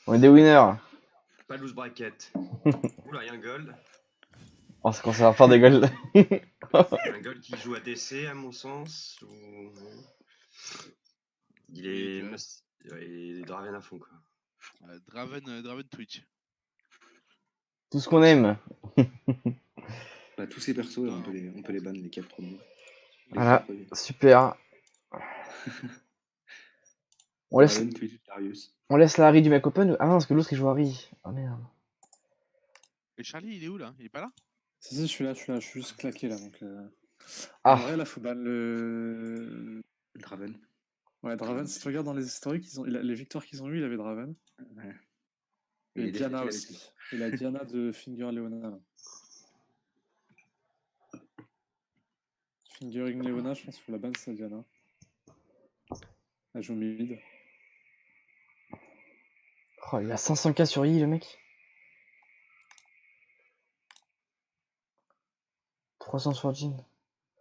On est des winners. Pas loose bracket. Oula, il y a un gold. On se commence à faire des golds. Un gold qui joue à DC, à mon sens. Il est. Il est Draven à fond, quoi. Draven Twitch. Tout ce qu'on aime. Bah, tous ces persos, on peut les ban les 4 premiers. Les Voilà, 3 premiers. super. On laisse, Draven, Twitch, Darius. on laisse la Harry du mec open. Ah non, parce que l'autre il joue Harry. Oh merde. Et Charlie, il est où là? Il est pas là? Si, je suis là, je suis juste claqué là. Donc, Ah. En vrai, là, faut ban le. Draven. Ouais, Draven, si tu regardes dans les historiques, les victoires qu'ils ont eues, il avait Draven. Ouais. Et les Diana défaites, aussi. Et la Diana de Finger Leona. Là. Fingering Leona, je pense qu'il faut la ban, c'est Diana. Elle joue mid. Oh, il a 500k sur I, le mec. 300 sur Jin.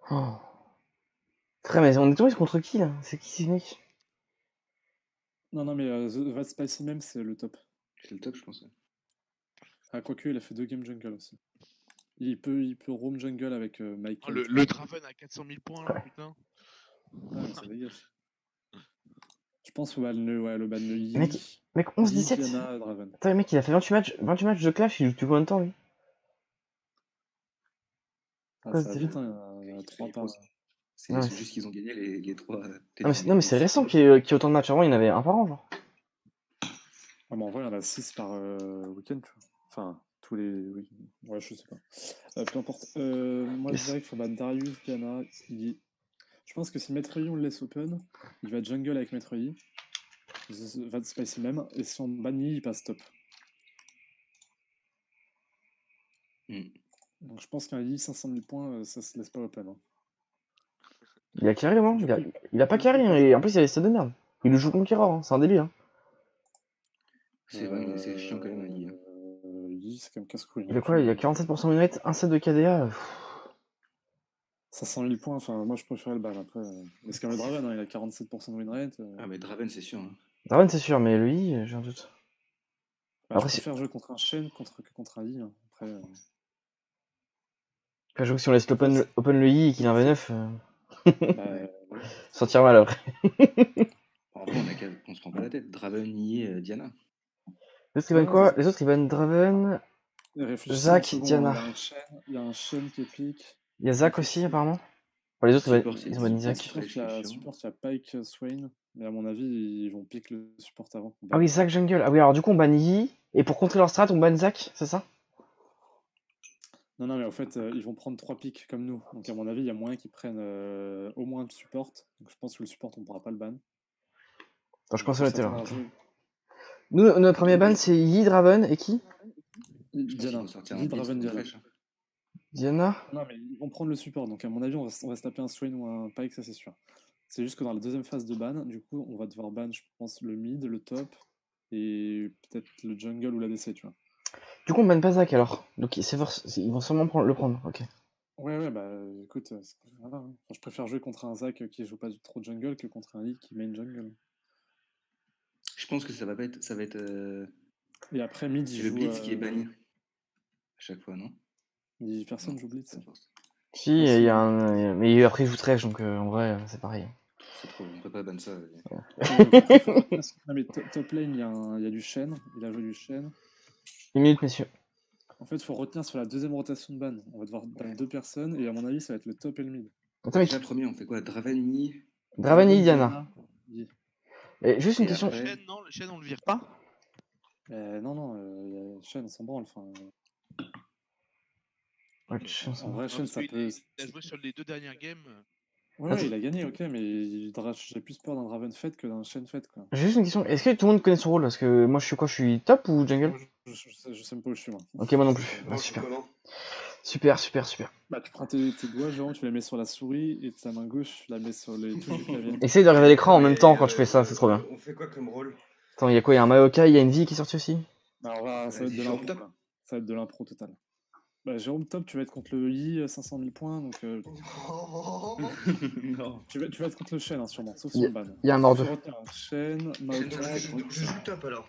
Oh. Frère, mais on est tombé contre qui là? C'est qui ce mec? Non, mais The Spicy même, c'est le top. C'est le top, je pense. Ah, quoique, il a fait 2 games jungle aussi. Il peut roam jungle avec Mike. Oh, le Draven à 400 000 points là, putain. Ouais, ça dégage. Je pense au ban le ban de Yi. Mec 11-17. Diana, Draven. Attends, le mec il a fait 28 matchs de clash, il joue depuis combien de temps lui? Ah, ça va vite, hein, il y a 3 par. C'est juste qu'ils ont gagné les 3. Non, mais c'est récent qu'il y ait autant de matchs. Avant, il y en avait un par an, genre. Ah, mais en vrai, il y en a 6 par week-end, tu vois. Enfin, tous les. Oui. Ouais, je sais pas. Peu importe. Moi, je dirais qu'il faut ban Darius, Diana, Yi. Je pense que si Maître Yi, on le laisse open, il va jungle avec Maître Yi. Va de spicy même. Et si on ban Yi, il passe top. Donc je pense qu'un Yi 500 000 points, ça se laisse pas open. Hein. Il a carré, non? Il a pas carré, hein, et en plus il a les stats de merde. Il le joue Conqueror, hein, c'est un délire. Hein. C'est vrai, mais c'est chiant quand même, Yi. Yi, c'est quand même casse-couille. Il a quoi? Il a 47% de win rate, 1 set de KDA. 500 000 points, enfin moi je préférais le ban après. Mais c'est comme le Draven, hein, il a 47% de win rate. Ah, mais Draven, c'est sûr. Hein. Draven, c'est sûr, mais le I, j'ai un doute. Bah, après, je préfère jouer contre un Shen que contre un Yi. Hein. Après, j'avoue que si on laisse open le I et qu'il a un V9, bah, sortir mal après. Après, on se prend pas la tête. Draven, Yi, Diana. Les autres ils bannent quoi? Les autres ils bannent Draven, Zac, Diana. Il y a un Shen qui est pique. Il y a Zac aussi apparemment. Enfin, les autres ils ont banni Zac. Zac. Il y a Pike, Swain. Mais à mon avis, ils vont pique le support avant. Ah oui, Zac jungle. Ah oui, alors du coup on banne Yi. Et pour contrer leur strat, on banne Zac, c'est ça? Non, mais en fait, ils vont prendre 3 pics comme nous. Donc, à mon avis, il y a moyen qu'ils prennent au moins le support. Donc, je pense que le support, on pourra pas le ban. Attends, je pense que là. Attends. Nous, notre premier ban, c'est Yi, Draven et qui? Diana. Yi, Draven, Diana. Diana? Non, mais ils vont prendre le support. Donc, à mon avis, on va se taper un Swain ou un Pike, ça c'est sûr. C'est juste que dans la deuxième phase de ban, du coup, on va devoir ban, je pense, le mid, le top et peut-être le jungle ou la DC, tu vois. Du coup, on banne pas Zac alors. Donc, ils vont sûrement le prendre, ok. Ouais, bah écoute, voilà, hein. Enfin, je préfère jouer contre un Zac qui joue pas trop de jungle que contre un Yi qui main jungle. Je pense que ça va être. Et après, mid, c'est le Blitz qui est banni. À chaque fois, non? Personne joue Blitz. Si, il y a un. Mais après, il joue Trèche, donc en vrai, c'est pareil. C'est trop, on peut pas ban ça. Non, mais top lane, il y a du Shen. Il a joué du Shen. 1 minute, messieurs. En fait, il faut retenir sur la deuxième rotation de ban. On va devoir ban 2 personnes et à mon avis, ça va être le top et le mid. Attends, mais déjà, premier, on fait quoi? Draven, Yi? Draven, Yi, Diana. Et juste une question. Après... Le Shen, on le vire pas? Non, Shen, on s'en branle. Enfin... En vrai, Shen, ça peut. Il a joué sur les 2 dernières games. Ouais, il a gagné, ok, mais j'ai plus peur d'un Draven Fett que d'un Shen Fett, quoi. J'ai juste une question. Est-ce que tout le monde connaît son rôle? Parce que moi, je suis quoi? Je suis top ou jungle? Je sais même pas où je suis, moi. Ok, moi non plus. Bah, super. Bah, tu prends tes doigts, genre, tu les mets sur la souris et ta main gauche, tu la mets sur les touches du clavier. Essaye de regarder l'écran en même temps quand tu fais ça, c'est trop bien. On fait quoi comme rôle? Attends, il y a quoi? Il y a un Maokai, il y a une vie qui est sortie aussi? Bah, ça va être de l'impro. Ça va être de l'impro total. Bah, Jérôme Top, tu vas être contre le Yi 500 000 points, donc. Non. Tu vas être contre le Shen, hein, sûrement, sauf sur le ban. Il y a un mort 2. Shen, Maokai. Je joue top alors.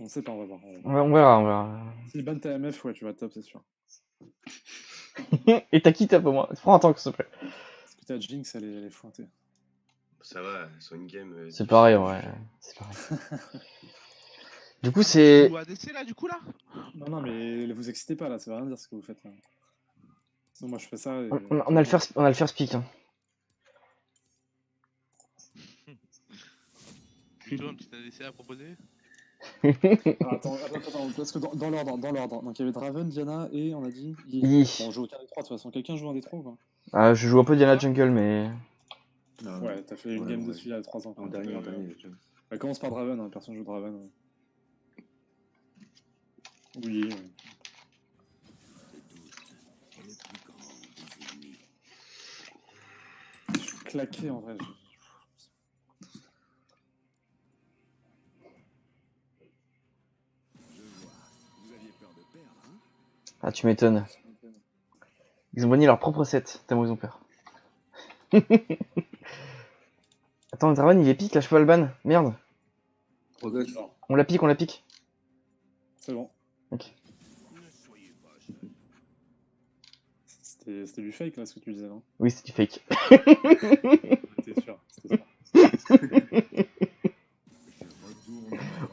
On sait pas, on va voir. On verra, on verra. Si ban ta MF, ouais, tu vas top, c'est sûr. Et t'as qui tape au moins? Prends un tank, s'il te plaît. Parce que ta Jinx, elle est fointée. Ça va, son in-game. C'est pareil, ouais. C'est pareil. Du coup, c'est. Ou ADC là, du coup, là? Non, mais vous excitez pas là, ça veut rien dire ce que vous faites là. Sinon, moi je fais ça. Et... On a le first pick. Hein. Plutôt un petit ADC à proposer? Alors, attends, parce que dans l'ordre. Donc il y avait Draven, Diana et on a dit. Yi. Bon, on joue aucun des trois de toute façon. Quelqu'un joue un des trois ou pas? Je joue un peu Diana Jungle, mais. Non, Ouais, t'as fait une ouais, game ouais. dessus il y a 3 ans. En dernier, déjà. Elle commence par Draven, hein, personne joue Draven. Oui. Je suis claqué en vrai. Ah, tu m'étonnes. Ils ont banni leur propre set, tellement ils ont peur. Attends, le Draven il est pique là, je peux pas le ban. Merde. Au gauche. On la pique. C'est bon. Ok. C'était du fake là ce que tu disais, non? Oui, c'est du fake. T'es sûr, c'était sûr.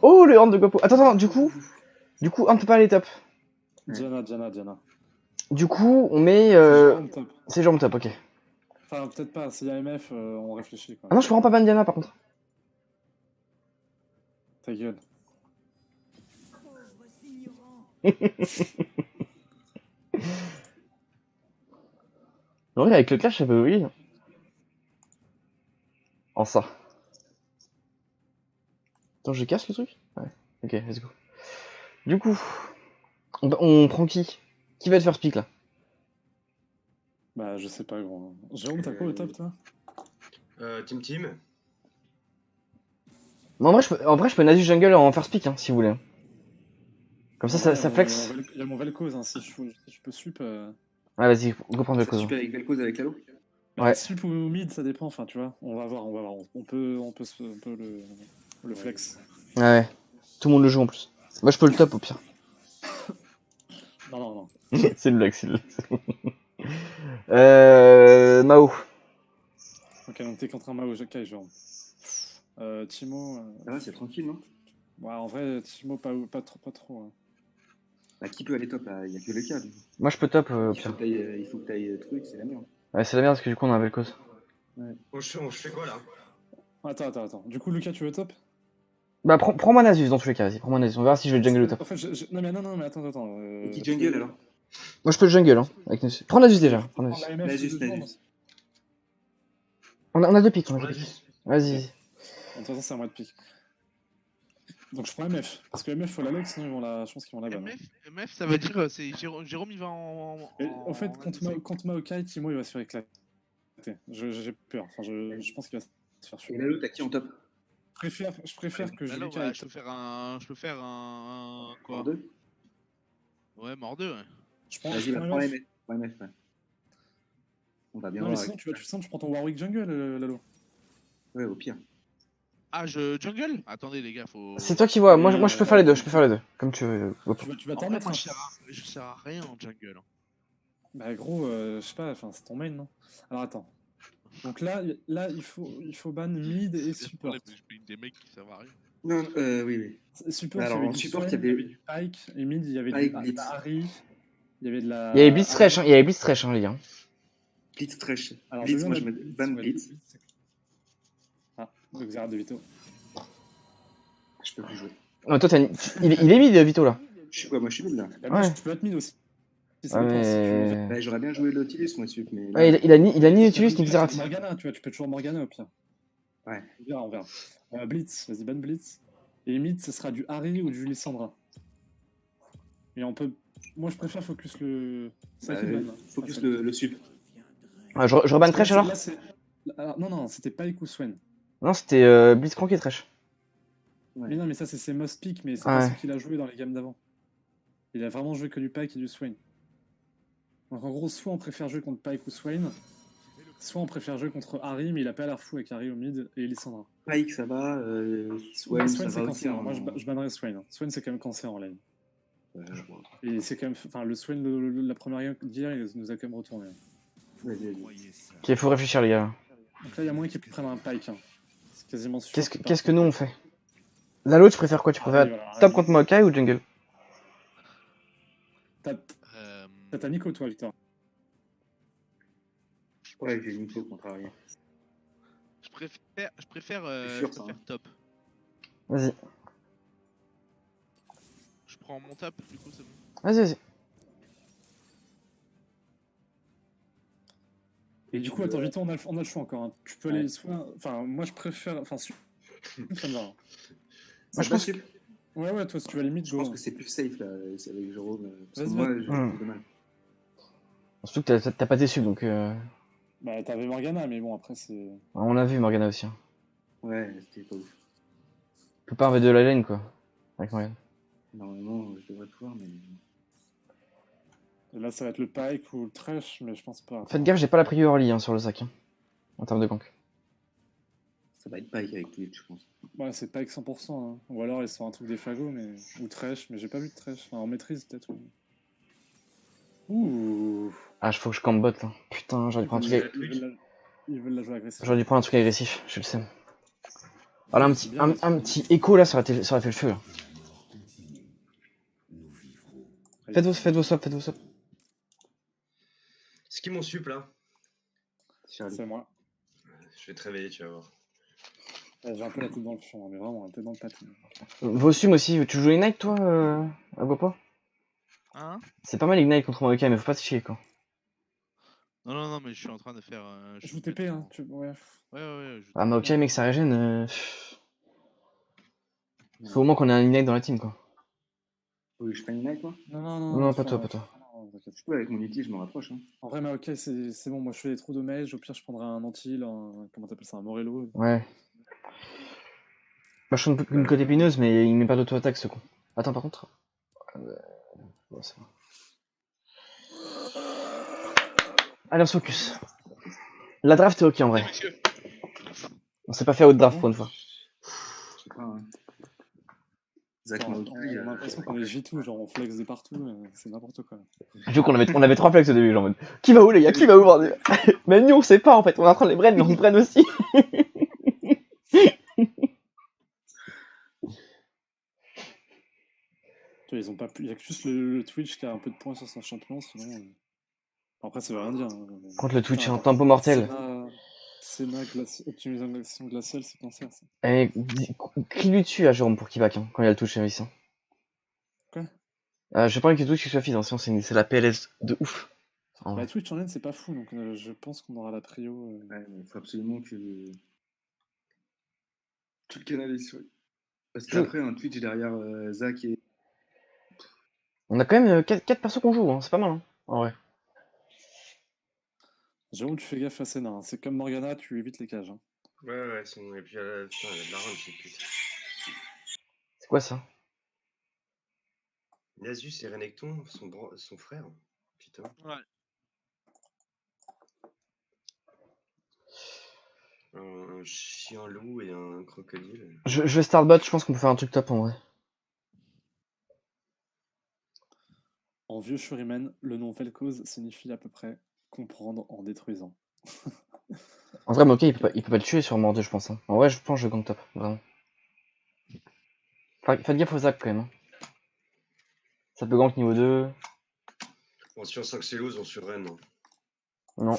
Oh, le horn de Guapo. Attends, du coup, on peut pas aller top. Diana. Du coup, on met. C'est Jérôme top. C'est Jérôme top, ok. Enfin, peut-être pas, s'il y a MF, on réfléchit quoi. Ah non, je peux vraiment pas ban Diana par contre. Ta gueule. En vrai, avec le clash, ça peut oui. En ça. Attends, je casse le truc? Ouais. Ok, let's go. Du coup, on prend qui? Qui va être first pick là? Bah, je sais pas, gros. Jérôme, t'as quoi au top toi? Team. Non, en vrai, je peux Nasus Jungle en first pick, hein, si vous voulez. Comme ça, Ouais, ça flex. Il y a mon Vel'Koz, hein, si je peux sup. Ah, vas-y, go prendre le Ça cause. super avec Vel'Koz avec Lalo. Ouais. Sup ou mid, ça dépend, enfin, tu vois. On va voir. On peut le flex. Ouais. Tout le monde le joue en plus. Moi, je peux le top au pire. Non. C'est le blague, c'est le. Mao. Ok, donc t'es contre un Mao, Jackai, Jérôme. Timo. Ça va, c'est tranquille, non? Ouais, en vrai, Timo, pas trop. Hein. Bah, qui peut aller top là? Il y a que le cas. Moi, je peux top au Il faut pire. que t'ailles truc, c'est la merde. Ouais, c'est la merde parce que du coup, on a un Vel'Koz. On fais quoi là? Attends. Du coup, Lucas, tu veux top? Bah, prends-moi Nasus dans tous les cas, vas-y, prends-moi Nasus. On verra si je vais jungle ou top. En fait, non, mais attends. Et qui jungle alors? Moi, je peux le jungle, hein, avec Nasus. Prends Nasus déjà. Prends Nasus. Nasus. On a deux picks, Je on a prends deux la picks. juste. Vas-y. De toute façon, c'est à moi de pique. Donc je prends MF. Parce que MF, faut la lock, sinon je pense qu'ils vont la ban. MF, ça veut dire c'est Jérôme, il va en. En fait, contre Maokai, Timo, il va se faire éclater. J'ai peur. Enfin, je pense qu'il va se faire Et tuer. Lalo, t'as qui en top? Je préfère que Là, Julika ouais, je peux faire un. Quoi? Mort 2? Ouais, mort 2, ouais. Je prends Vas-y, MF. prends MF. Prends MF, ouais. On va bien Non, mais voir. sinon, tu prends ton Warwick Jungle, Lalo. Ouais, au pire. Ah, je jungle? Attendez, les gars, faut. C'est toi qui vois. Moi, je peux faire les deux. Comme tu veux. Tu vas En t'en vrai, mettre. moi, Hein. je sers à rien en jungle. Bah, gros, je sais pas, enfin, c'est ton main, non? Alors, attends. Donc là, il faut ban mid et support. Je paye des mecs qui servent à rien. Non, oui. Support, Alors, il y avait en du support, Swain, il y avait- du Pike, et mid, il y avait Pike, de Blitz. la Harry, il y avait de la... Il y avait Blitz Trash, hein, les gars. Blitz Trash. Alors, Blitz, de moi lui, je on a mets ban ouais, Blitz. Ah, le Xerath de Vito. Je peux plus jouer. Non, toi, il est mid, Vito, là. Je suis quoi? Moi je suis mid là. Bah, moi, Ouais. je peux être mid aussi. Si ça Ouais, dépend, si tu veux faire- mais. Bah, j'aurais bien joué Nautilus moi sup, mais. là- Ouais, il a ni Nautilus ni Xerath. Morgana, tu vois, tu peux toujours Morgana au pire. Ouais. On verra. Blitz, vas-y, ban Blitz. Et mid, ce sera du Harry ou du Lissandra. Et on peut... Moi, je préfère focus le... Ça qui ban, hein. Focus Ça, le sup. Ah, je reban Parce que Trash là, alors alors, non, c'était Pike ou Swain. Non, c'était Blitzcrank et Trash. Ouais. Mais non, mais ça, c'est ses must pick, mais c'est Ah pas ouais. ce qu'il a joué dans les gammes d'avant. Il a vraiment joué que du Pike et du Swain. Donc en gros, soit on préfère jouer contre Pike ou Swain, soit on préfère jouer contre Harry, mais il a pas l'air fou avec Harry au mid et Lissandra. Pike, ça va. Swain, ça Swain, c'est va aussi. cancer. Moi, je bannerais Swain. Hein. Swain, c'est quand même cancer en lane. Je vois. Et c'est quand même. Enfin, le Swain, la première game d'hier, il nous a quand même retourné. Vas-y. Ok, il faut réfléchir, les gars. Donc là, il y a moyen qu'ils prennent un Pike. Hein. C'est quasiment sûr. Qu'est-ce que nous on fait? Là, l'autre, tu préfères quoi? Tu préfères voilà, top contre Maokai ou jungle? T'as ta Nico, toi, Victor. Ouais, j'ai Nico contre Arya. Je préfère sûr, ça, hein. top. Vas-y, Je prends mon top, du coup c'est bon. vas-y. Et du coup, attends, vite, on a le choix encore. Hein. Tu peux aller soit. Enfin, moi, je préfère. Enfin, ça me va. Hein. Moi, je pense que... Ouais, toi, si tu vas limite, Je pense que c'est plus safe là, avec Jérôme. Parce que Vas-y, moi, j'ai plus de mal. Surtout que t'as pas déçu, donc... Bah, t'avais Morgana, mais bon, après, c'est. On a vu Morgana aussi. Hein. Ouais, c'était pas ouf. Tu peux pas un V2 la lane, quoi. Avec Morgana. Normalement, je devrais pouvoir, mais. Et là, ça va être le Pike ou le Thresh, mais je pense pas. Faites gaffe, j'ai pas la prio early hein, sur le sac. Hein, en termes de gank. Ça va être Pike avec Twitch, je pense. Ouais, c'est Pike 100%. Hein. Ou alors, ils sont un truc des fagots, mais. Ou Thresh, mais j'ai pas vu de Thresh. Enfin, en maîtrise, peut-être. Oui. Ouh. Ah, faut que je camp bot là. Putain, j'aurais dû prendre un truc. Ils veulent la jouer agressive. J'aurais dû prendre un truc agressif, je le sais. Voilà, C'est bien, un petit écho là, ça aurait fait le feu là. Faites vos swaps. C'est qui mon sup là? C'est moi. Je vais te réveiller, tu vas voir. J'ai un peu la tête dans le fion, mais vraiment, un peu dans le patin. Vos sums aussi, tu joues Ignite toi, à Gopo? Hein? C'est pas mal Ignite contre Maokai, mais faut pas se chier quoi. Non, mais je suis en train de faire. Je vous TP, hein. Ouais. Ouais. Ah, Maokai, mec, ça régène. Faut au moins qu'on ait un Ignite dans la team quoi. Oui, je fais une night, moi. Non, pas toi. Non, Je peux, avec mon ulti, je me rapproche. Hein. en vrai, mais ok, c'est bon. Moi, je fais les trous de mage. Au pire, je prendrai un anti, comment t'appelles ça, un Morello. Ouais. Moi je suis une côte épineuse, mais il met pas d'auto-attaque ce con. Attends, par contre. Bon, c'est bon. Allez, on se focus. La draft est ok en vrai. On s'est pas fait out draft pour une fois. Je sais pas, hein. Zach On Maokai, a l'impression qu'on est J2, genre on flex de partout, c'est n'importe quoi. Du coup, on avait 3 flex au début, genre en mode qui va où les gars, qui va où bordel. Même nous on sait pas en fait, on est en train de les brain, mais on se brain aussi. Tu vois, ils ont pas pu. Il y a que juste le Twitch qui a un peu de points sur son champion, sinon. Enfin, après, ça veut rien dire. Hein. Contre le Twitch, un tempo mortel. Senna optimisation glaciale, c'est cancer ça. Eh, crie-lui dessus à Jérôme pour qu'il back hein, quand il y a le touch ici. Quoi? J'ai pas envie que le touch soit fils, sinon c'est la PLS de ouf. Bah, Twitch en lane, c'est pas fou, donc je pense qu'on aura la trio. Ouais, il faut absolument que. Tu le canalises, sur. Parce qu'après, un Twitch derrière Zach et. On a quand même 4 persos qu'on joue, hein, c'est pas mal. Hein, en vrai. Jérôme, tu fais gaffe à Senna, hein. C'est comme Morgana, tu évites les cages. Hein. Ouais, et puis putain, il y a de la run, cette pute. C'est quoi ça? Nasus et Renekton, son frère. Putain. Ouais. Un chien loup et un crocodile. Je vais start bot, je pense qu'on peut faire un truc top en vrai. En vieux Shuriman, le nom Vel'Koz signifie à peu près comprendre en détruisant. En vrai, Maokai, il peut pas le tuer sur Mordeux, je pense. Hein. En vrai, je pense que je gank top, vraiment. Faites gaffe aux Zach quand même. Hein. Ça peut gank niveau 2. Bon, si on sent que c'est loose, on surrun. Hein. Non.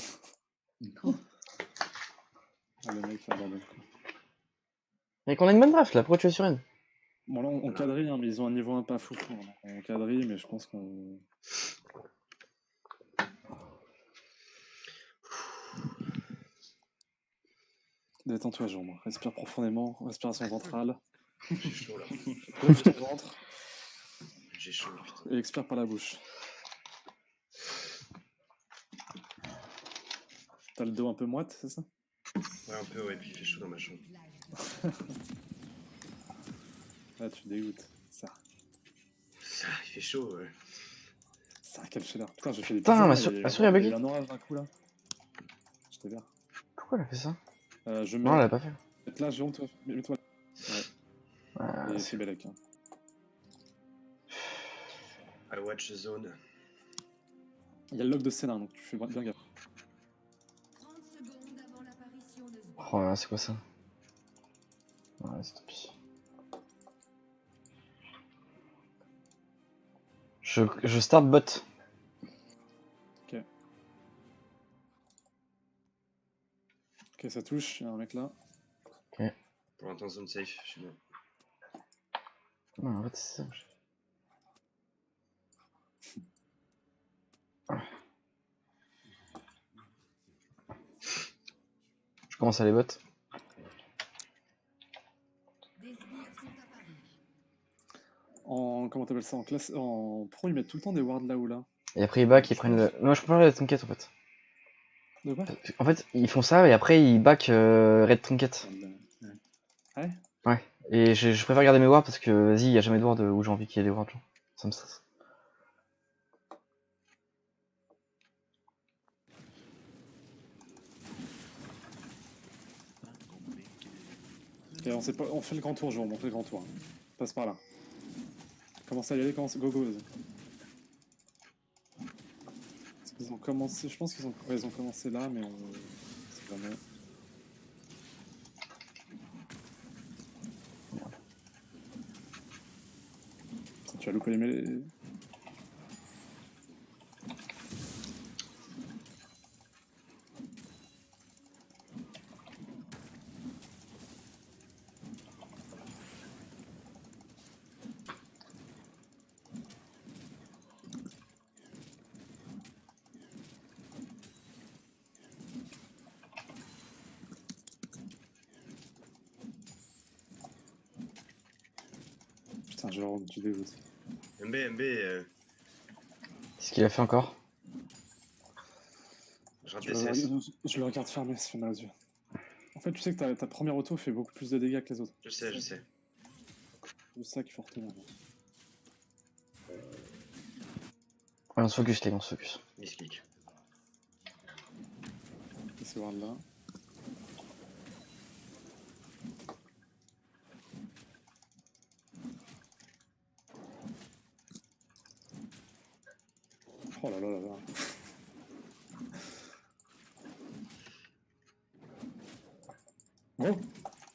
Ah, le mec, il abandonne quoi. Mais qu'on a une bonne draft là, pourquoi tu es sur N? Bon, là, on quadrille, hein, mais ils ont un niveau 1 pas fou. Hein. On quadrille, mais je pense qu'on. Détends-toi, Jérôme. Respire profondément. Respiration ventrale. J'ai chaud là. Gonfle ton ventre. J'ai chaud, putain. Et expire par la bouche. T'as le dos un peu moite, c'est ça? Ouais, un peu, ouais, puis il fait chaud dans ma chambre. Ah, tu dégoûtes. Ça. Ah, il fait chaud, ouais. Ça, quel chaleur. Putain, j'ai fait des Putain, pizzas, ma souris a bugué. Il y a eu un orage d'un coup là. J'étais bien. Pourquoi elle a fait ça? Je Non, elle mets a pas fait. Là, Jérôme, toi, mets-toi. Ah, Et c'est- c'est Belek. Hein. I watch the zone. Il y a le log de Sénat, donc tu fais bien gaffe. 30 secondes avant l'apparition de ce Oh là là, c'est quoi ça? Ouais, c'est tant pis. Je start bot. Ok, ça touche, il y a un mec là. Pour l'instant, zone safe, je suis bien. Ouais, en fait, c'est ça. Je commence à les bots. des sbires sont apparus. En. Comment t'appelles ça? En classe. En pro, ils mettent tout le temps des wards là ou là. Et après ils back, ils prennent le. Non, je prends Red Trinket en fait. De quoi? En fait, ils font ça et après ils back Red Trinket. Ouais. Ouais. Et je préfère garder mes wards parce que vas-y, y a jamais de ward où j'ai envie qu'il y ait des wards. Genre. Ça me stresse. Ok, on fait le grand tour, Jérôme, on fait le grand tour. Hein. Passe par là. Commence à y aller, commence. Go, go, vas-y. Parce qu'ils ont commencé. Je pense qu'ils ont... Ouais, ils ont commencé là, mais on. C'est jamais. Tu as loupé les mêlées. Putain, Jérôme, tu dégoûtes. MB, Qu'est-ce qu'il a fait encore? je rate Je des le, CS. je le regarde fermer, ça fait mal aux yeux. En fait, tu sais que ta première auto fait beaucoup plus de dégâts que les autres. Je sais, je sais. C'est ça qu'il faut retenir. Ouais, on se focus les gars, on se focus. Misclick. Et ces wards là. Oh là là là là. Gros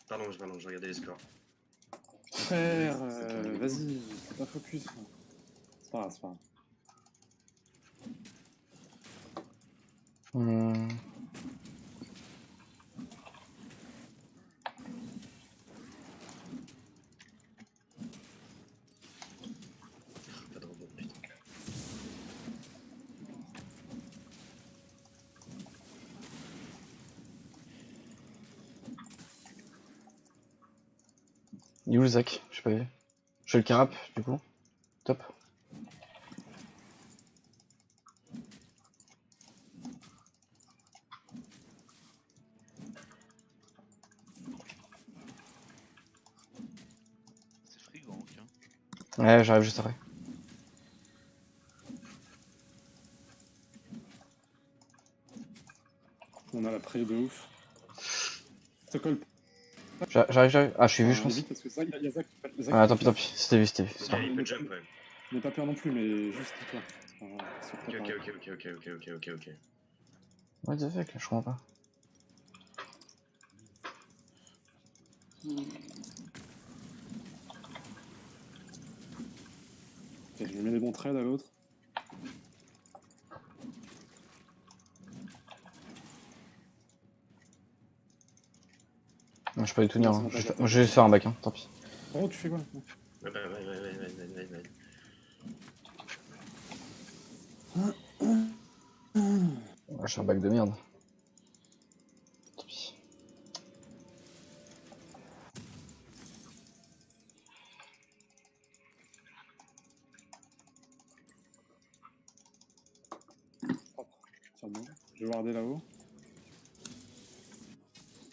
Pardon, je regardais les scores. frère, vas-y, pas focus. C'est pas grave, c'est pas grave. Hmm. Pas de rebond, putain. Il est où le Zach? J'ai pas vu. Je fais le carap du coup. Top. C'est frigo, hein. Ouais, j'arrive juste après. On a la pré de ouf. Te colle J'arrive. Ah, je suis vu, je pas pense. vite parce que ça, il y a Zach. Zach Ah, qui tant pis, fait tant pis. C'était vu, c'était vu. C'est pas Ok, grave. il peut jump, ouais. N'est pas peur non plus, mais juste toi. Enfin, sois Ok, préparé. ok. What the fuck, je comprends pas. Ok, je lui mets des bons trades à l'autre. Moi, je peux pas du tout tenir. Non, Hein. c'est bon, Moi, je vais faire un back, hein. Tant pis. Oh, tu fais quoi? Ouais. Ouais, je fais un back de merde. Tant pis. Tiens bon. Je vais warder là-haut.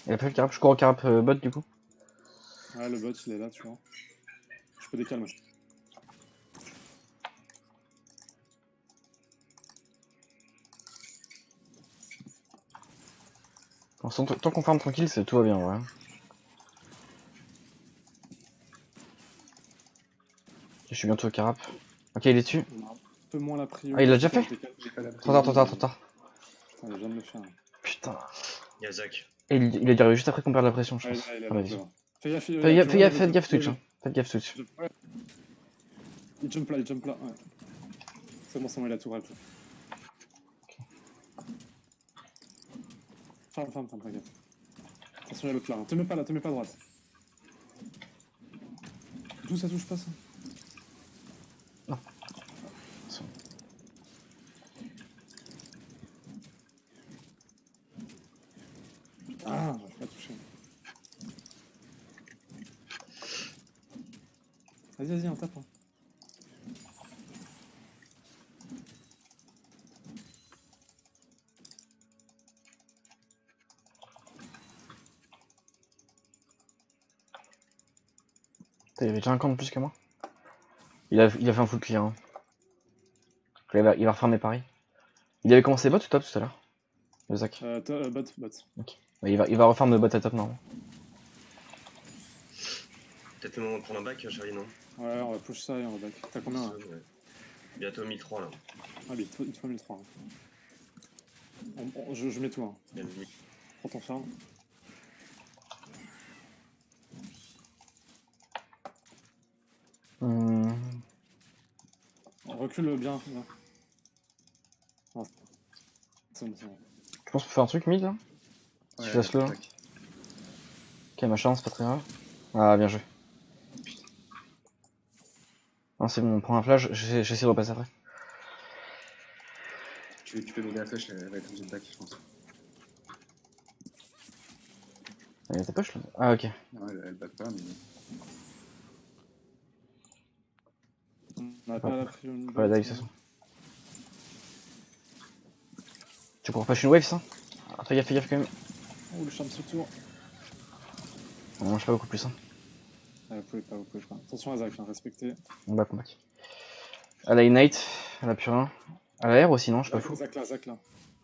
Il a pas fait le carap. Je cours au carap bot du coup. Ouais, le bot il est là, tu vois. Je peux décaler. Tant qu'on farm tranquille, tout va bien, ouais. Je suis bientôt au carap. Ok, il est dessus. On a un peu moins la prio. Ah, il l'a déjà fait? J'ai pas la Trop tard, trop tard, trop tard. Putain, il vient de le faire. Putain. Il y a Zach. Et il a dû arriver juste après qu'on perde la pression, je Ouais, pense. il a Ah, vas-y. là. Fais gaffe, Faites gaffe Twitch. Hein. Faites gaffe Twitch. Ouais. Il jump là, ouais. C'est bon, il a tout raté. Ferme, t'inquiète. Attention, il y a l'autre là. Te mets pas à droite. D'où ça touche pas ça? Non. Ah, j'arrive pas à toucher. Vas-y, on tape. Hein. Il y avait déjà un camp de plus que moi. Il a fait un full clear. Hein. Il va refarmer Paris. Il avait commencé bot ou top tout à l'heure? Le Zach. Bot. Ok. Ouais, il va refarmer le bot à top normalement. Peut-être le moment de prendre un back, Charlie, non? Ouais, on va push ça et on va back. T'as combien là? Ouais. Bientôt 1003 là. Ah, mais il te faut 1003. Je mets tout. Hein. Il y a le mi- Prends ton farm. On recule bien. Là. Non, c'est bon. Je pense qu'on peut faire un truc mid là. Si je laisse le. Ok, ma chance, pas très grave. Ah, bien joué. Non, c'est bon, on prend un flash, j'essaie de repasser après. Tu peux m'aider à flash, elle va être obligée de back, je pense. Elle était push là? Ah, ok. Non, elle back pas, mais. On a pas la prio. Pas la dive, de toute façon. Tu cours pas une wave ça? Ah, fais gaffe quand même. Oh, le charme se tourne. On mange pas beaucoup plus. Hein. Ah, vous pouvez pas. Attention à Zach, hein, respectez. On back. Elle a Ignite, elle a plus rien. Elle a R aussi, non? Je suis pas fou. Zach là.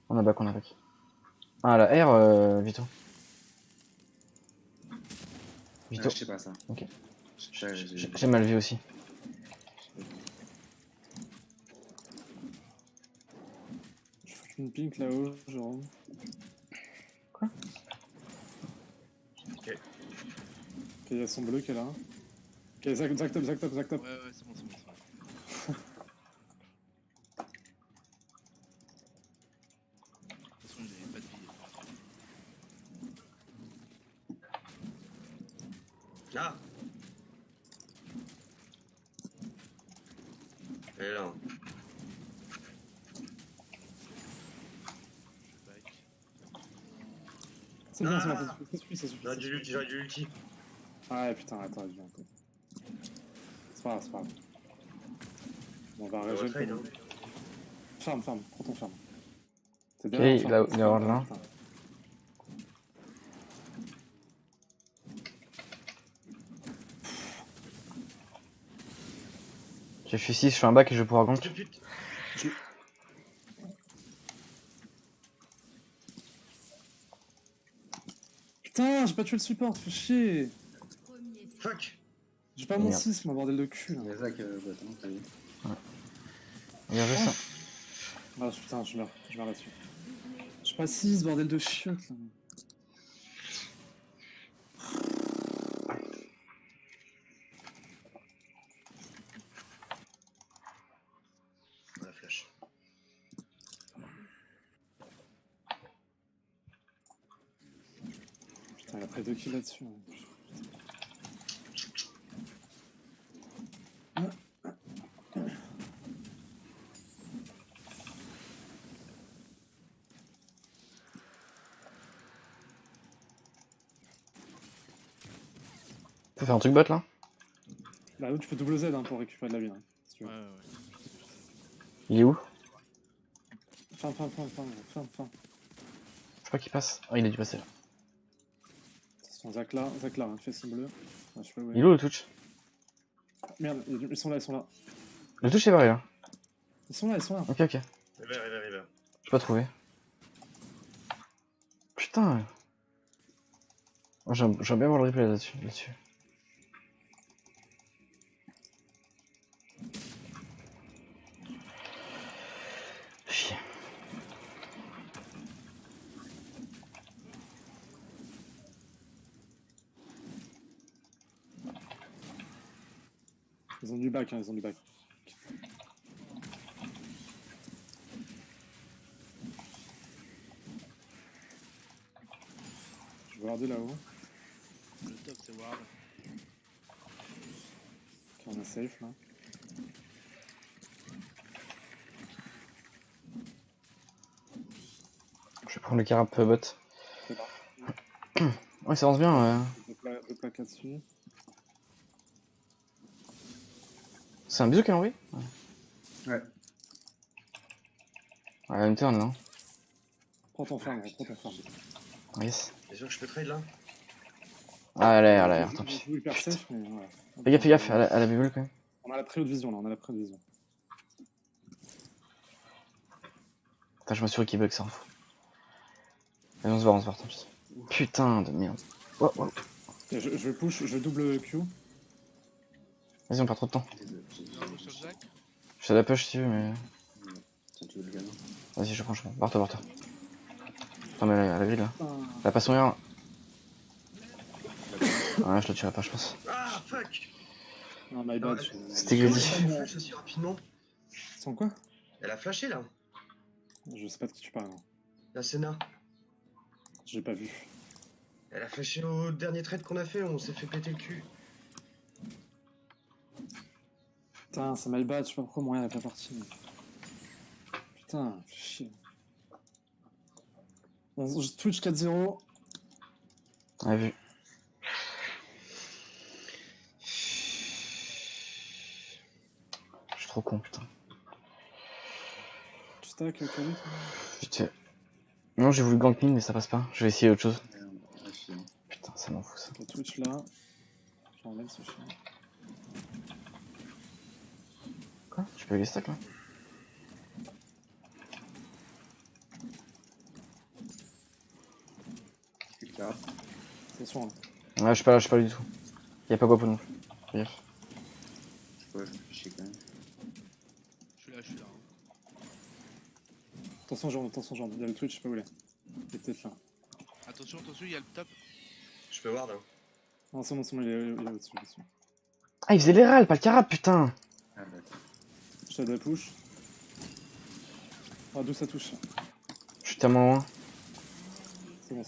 On a back. Ah, elle a R, Vito. Je sais pas ça. Ok. J'ai J'ai mal vu aussi. Je fous une pink là-haut, Jérôme. Quoi? Ok. Ok, il y a son bleu qui est là. Ok, Zach top. Ouais, c'est bon. De toute façon, il avait pas de vie. Ah! Elle est là. Hein. Back. C'est bien, Ah. ça suffit. J'aurais dû l'ulti. Ah ouais, putain, attends, viens. C'est pas grave. Bon, on va Le régler. retrade, hein. Ferme, prends ton ferme. C'est Ok, bien. il a avoir de là. Je suis 6, je fais un back et je vais pouvoir gank. Putain, j'ai pas tué le support, fais chier. Premier Fuck! J'ai pas mon Merde. 6, mon bordel de cul là. Il y a Zach, bot, hein, t'as vu. Bien joué ça. Ah putain, je meurs là-dessus. J'ai pas 6, bordel de chiottes là. La flash. Putain, il a pris 2 kills là-dessus. Hein. Tu peux faire un truc bot là? Bah, tu peux double Z hein, pour récupérer de la vie. Hein, si tu veux. Ouais. Il est où? Ferme. Je crois qu'il passe. Ah, il a dû passer là. Attention, Zach là, hein, fais son bleu. Ah, je sais pas où Il est où le touch? Merde, ils sont là. Le touch est barré là. Ils sont là. Ok. River. J'ai pas trouvé. Putain. Oh, j'aime bien voir le replay là-dessus. Ils ont du back, hein, ils ont du back. Je vais regarder là-haut. Le top, c'est Ward. Ok, on est safe là. Je vais prendre le carap bot. C'est là. Ouais, ça avance bien. Deux plaques là-dessus. C'est un bisou qui a envoyé? Ouais. Ouais, une turn là. Prends ton farm, prends ton farm. Yes. T'es sûr que je peux trade là? Ah, allez, tant Je pis. joue hyper safe, mais voilà. Fais gaffe, elle a bubble quand même. On a la très haute vision là, on a la très haute vision. Putain, je m'assure qu'il bug, ça en fout. Allez, on se voit, tant pis. Putain de merde. Oh, oh. Ok, je push, je double Q. Vas-y, on perd trop de temps. Non, sur le Jack. Je fais la push si tu veux, mais. Tiens, tu veux le gamin? Vas-y, je prends, barre-toi. Putain, mais elle a grille là. Putain. Elle a pas son rien. Ouais, je le tuerai pas, je pense. Ah fuck! Non, my bad. C'était Comment greedy. elle a flash aussi rapidement? Sans quoi? Elle a flashé là, Je sais pas de qui tu parles. Hein. la Senna. J'ai pas vu. Elle a flashé au dernier trade qu'on a fait, on s'est fait péter le cul. Putain, c'est my bad, je sais pas pourquoi moyen elle est pas partie. Putain, fais chier. On Twitch 4-0. On a vu. Je suis trop con, putain. Tu stack Khalid? Putain. Non, j'ai voulu gank mid, mais ça passe pas. Je vais essayer autre chose. Ouais, c'est bon. Putain, ça m'en fout ça. Ok, Twitch là. J'enlève ce chien. Quoi? Je peux les stack là? C'est le carap. Attention, hein. Ouais, je suis pas là du tout. Y'a pas Guapo non plus. Fais gaffe. Ouais, je me fais chier quand même. Je suis là. Attention, Jean. Il y a le Twitch, je sais pas où il est. Il est peut-être là. Attention, il y a le top. Je peux ward hein. Non, c'est bon, il est au-dessus. Au-dessus. Ah, il faisait les râles, pas le carap, putain! Ah, bah, attends. Je t'aide à push. Ah, d'où ça touche? Je suis tellement loin. C'est bon.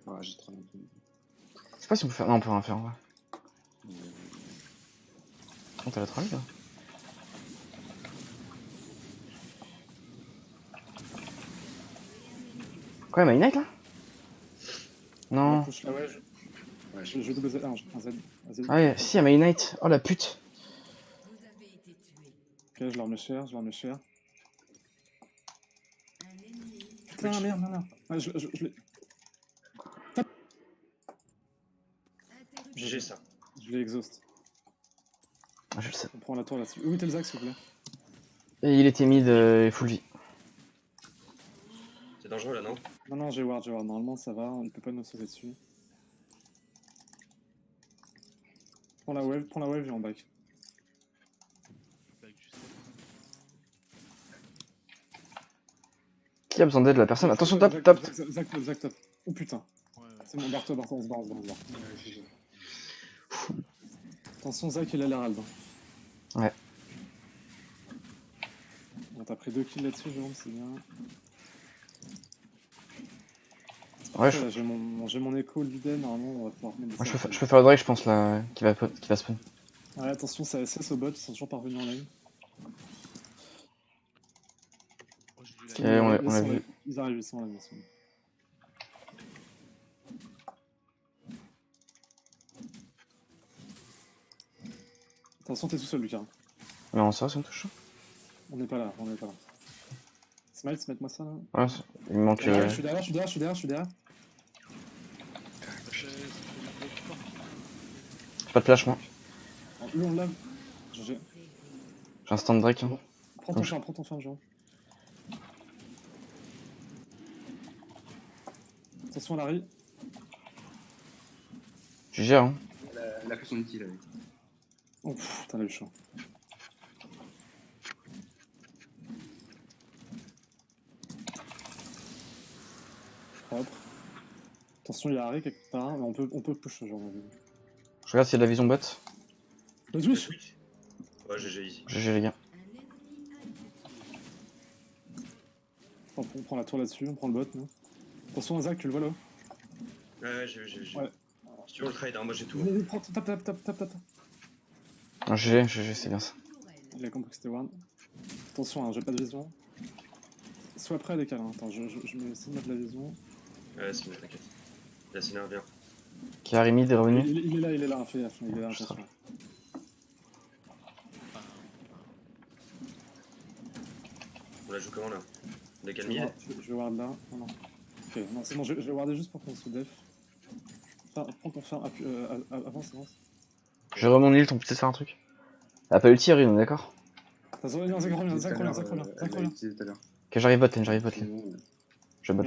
Ah, j'ai trop longtemps. Je sais pas si on peut faire. Non, on peut rien faire en vrai. Oh, t'as la troll là? Quoi, il m'a Ignite là? Non. Push là, ouais. Ouais, Je double Z. Un Z. Un Z. Ah ouais, si, elle m'a Ignite. Oh la pute. Vous avez été tué. Ok, je leur mets cher. Un ennemi. Putain, merde, non. Ouais, je l'ai. GG ça. Je l'ai exhaust. Ah, je le sais. On prend la tour là-dessus. Où était le Zac, s'il vous plaît? Et il était mid et full vie. C'est dangereux là, non? Non, j'ai ward. Normalement, ça va. Il peut pas nous sauter dessus. Prends la wave et en back. Back juste Qui a besoin d'aide la personne? Attention, top. Zac top. Oh putain. ouais. C'est bon, barre-toi, on se barre. Attention, Zac, il a l'air albe. Ouais. Bon, t'as pris 2 kills là-dessus, Jérôme, c'est bien. Ouais, Là, j'ai mon écho Luden, normalement, on va pouvoir mettre Moi, des je peux faire le Drake, je pense, là, qui va spawn. Ouais, attention, ça SS au bot, ils sont toujours parvenus en live. Oh, j'ai vu Ok, la on l'a vu. Ils arrivent, ils sont là. Attention, t'es tout seul, Lucas. Mais on sort si on touche. On n'est pas là. Smile, mets-moi ça là. Ouais, il me manque. Je suis derrière. J'ai pas de flash, moi. Lui, on l'a. GG. J'ai un stand Drake. Hein. Prends ton farm, Jérôme. Attention à Larry. Tu gères, hein. Elle a fait son outil là. Oh, t'en as eu chaud. Propre. Attention, il y a Harry quelque part, mais on peut push, genre. Je regarde s'il y a de la vision bot. Le Twitch. Ouais, GG ici. GG les gars. On prend la tour là-dessus, on prend le bot, nous. Attention, Zach, tu le vois là? Ouais, j'ai vu. Ouais. Si tu veux le trade, hein, moi j'ai tout. Vas-y, prends, tape. Non, GG, c'est bien ça. Il a compris que c'était Warn. Attention, hein, j'ai pas de vision. Sois prêt à décaler. Hein. Attends, je me essaie de mettre la vision. Ouais, c'est bon, t'inquiète. La scénar vient. Karimid est revenu. Il est là, fais gaffe, il est là, attention. On la joue comment là? On est Je quel vais mid? je vais ward là. Non. Ok, non, c'est bon, je vais warder juste pour qu'on se def. Enfin, prends ton fer, avance. Je remonte l'île, ton peut-être faire un truc. Elle a pas ulti, Ari, on est d'accord? Non, Zach revient. Elle l'a utilisé tout à l'heure. Ok, j'arrive bot lane, là. Sinon, Je bot.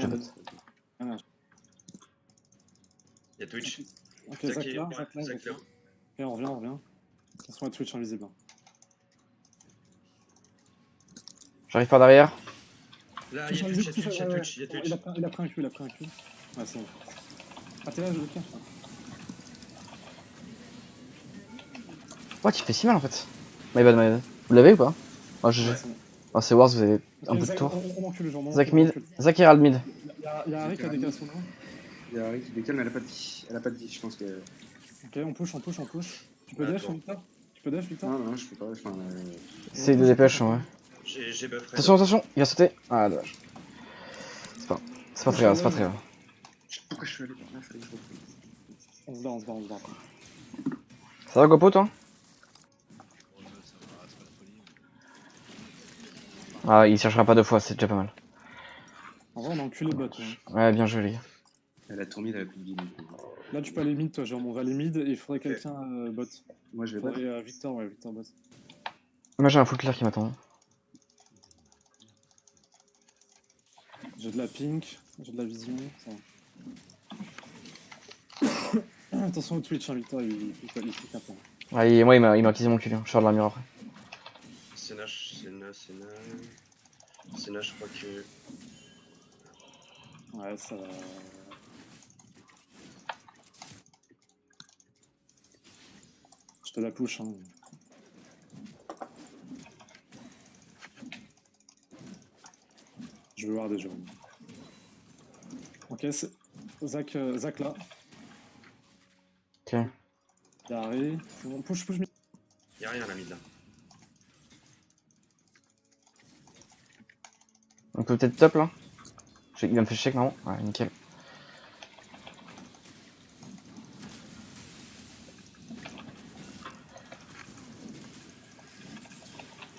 Y'a Twitch. Ok, Zach Zach est- là. Zach là. Ok, on revient. Attention à Twitch invisible. J'arrive par derrière. Là, Twitch y'a invisible, Twitch, y'a Twitch. Il a pris un Q. Ouais, c'est bon. Ah, t'es là, ok. What, il fait si mal en fait. My bad. Vous l'avez ou pas? Oh, GG. Ouais, c'est bon. Oh, c'est Wars, vous avez un Ok, peu de Zach, tour. on encule le genre. Zach mid. Zach Herald mid. Il y a Harry qui a décalé son nom. il y a Harry qui décale, mais elle a pas de vie. Elle a pas de vie, je pense que. Ok, on push. Tu peux def, Attends. Victor? Tu peux def, Victor? Non, je peux pas. Enfin, C'est de dépêche, ouais. J'ai buff raid. Attention, il va sauter. Ah, dommage. C'est pas très grave. pourquoi je suis allé par là? Fallait que je reprenne. On se barre. Ça va, Gopo, toi? Ouais, ça va, c'est pas la folie. Ah, il cherchera pas deux fois, c'est déjà pas mal. En vrai, on a enculé bot. Hein. Ouais, bien joué, les gars. Elle a tourné, elle a plus de vie. donc, Là, tu peux aller mid, toi, genre, on va aller mid et il faudrait quelqu'un bot. Moi, je Il vais pas. faudrait Victor bot. Moi, j'ai un full clear qui m'attend. J'ai de la pink, j'ai de la vision. Ça va. Attention au Twitch, hein, Victor, il pique un peu. Ah, moi, il m'a utilisé mon cul. Je sors de l'armure après. Senna, je crois que. Ouais, ça va. Je te la push, hein. Je veux voir déjà. Ok, c'est Zach là. Ok. Daré. On push. Y'a rien à la mid là. On peut peut-être top là. Il va me faire check normalement. Ouais, nickel.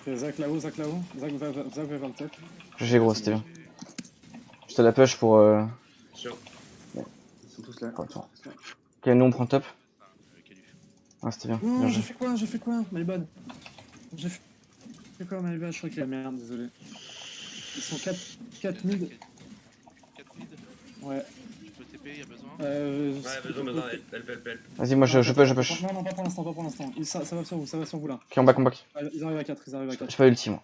Ok, Zach là-haut. Zach va vers le top. GG gros, c'était bien. Je te la push pour. Sûr. Ils sont tous là. Attends. Ok, nous on prend top. Calu. Ah, c'était bien. Non, Bien j'ai joué. fait quoi? My bad. J'ai fait quoi, my bad? Je crois qu'il y a merde, désolé. Ils sont 4 mid. 4 mid. Ouais. Tu peux TP, y'a besoin. Ouais, besoin, elle. Vas-y, moi je push. Non, pas pour l'instant. Ça va sur vous là. Ok, on back. Ils arrivent à 4. J'ai pas ulti moi.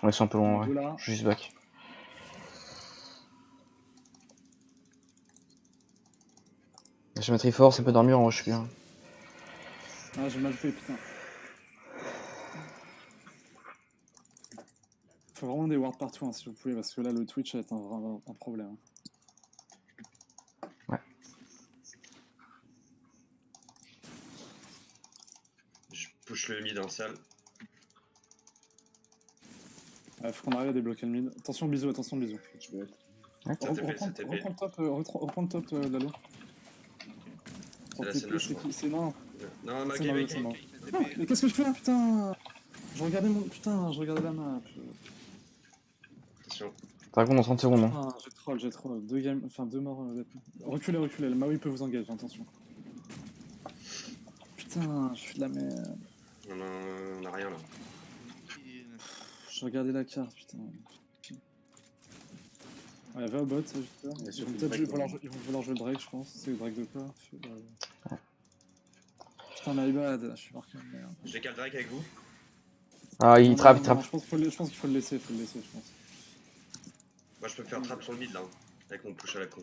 On est un peu loin, Deux ouais. là. Je suis juste back. Je vais mettre force, un peu d'armure, en vrai je suis bien. Ah, j'ai mal fait, putain. Faut vraiment des wards partout, hein, si vous pouvez, parce que là, le Twitch va être un problème. Ouais. Je push le mid en salle. Faut qu'on arrive à débloquer le mid. Attention, bisous. Je vais être. Ça TP. Reprends le top, Lalo. C'est la scénar, je crois. C'est non. Non, C'est marrant, Maki. c'est marrant. Ah, mais qu'est-ce que je fais là, putain? Je regardais la map. Attention. Dragon dans 30 secondes. Hein. Ah, j'ai troll. Deux morts. Reculez. Le Maui peut vous engager, attention. Putain, je fais de la merde. On a rien là. Je regardais la carte, putain. Ouais, va au bot, Victor. Il y a Ils surtout vont le peut-être break, vouloir jouer le break, je pense. C'est le break de quoi? Putain, my bad, je suis marqué de merde. J'ai qu'à le drag avec vous. Ah, il Non, trappe. Je pense qu'il faut le laisser, je pense. Moi je peux faire trap sur le mid là. Avec mon push à la con.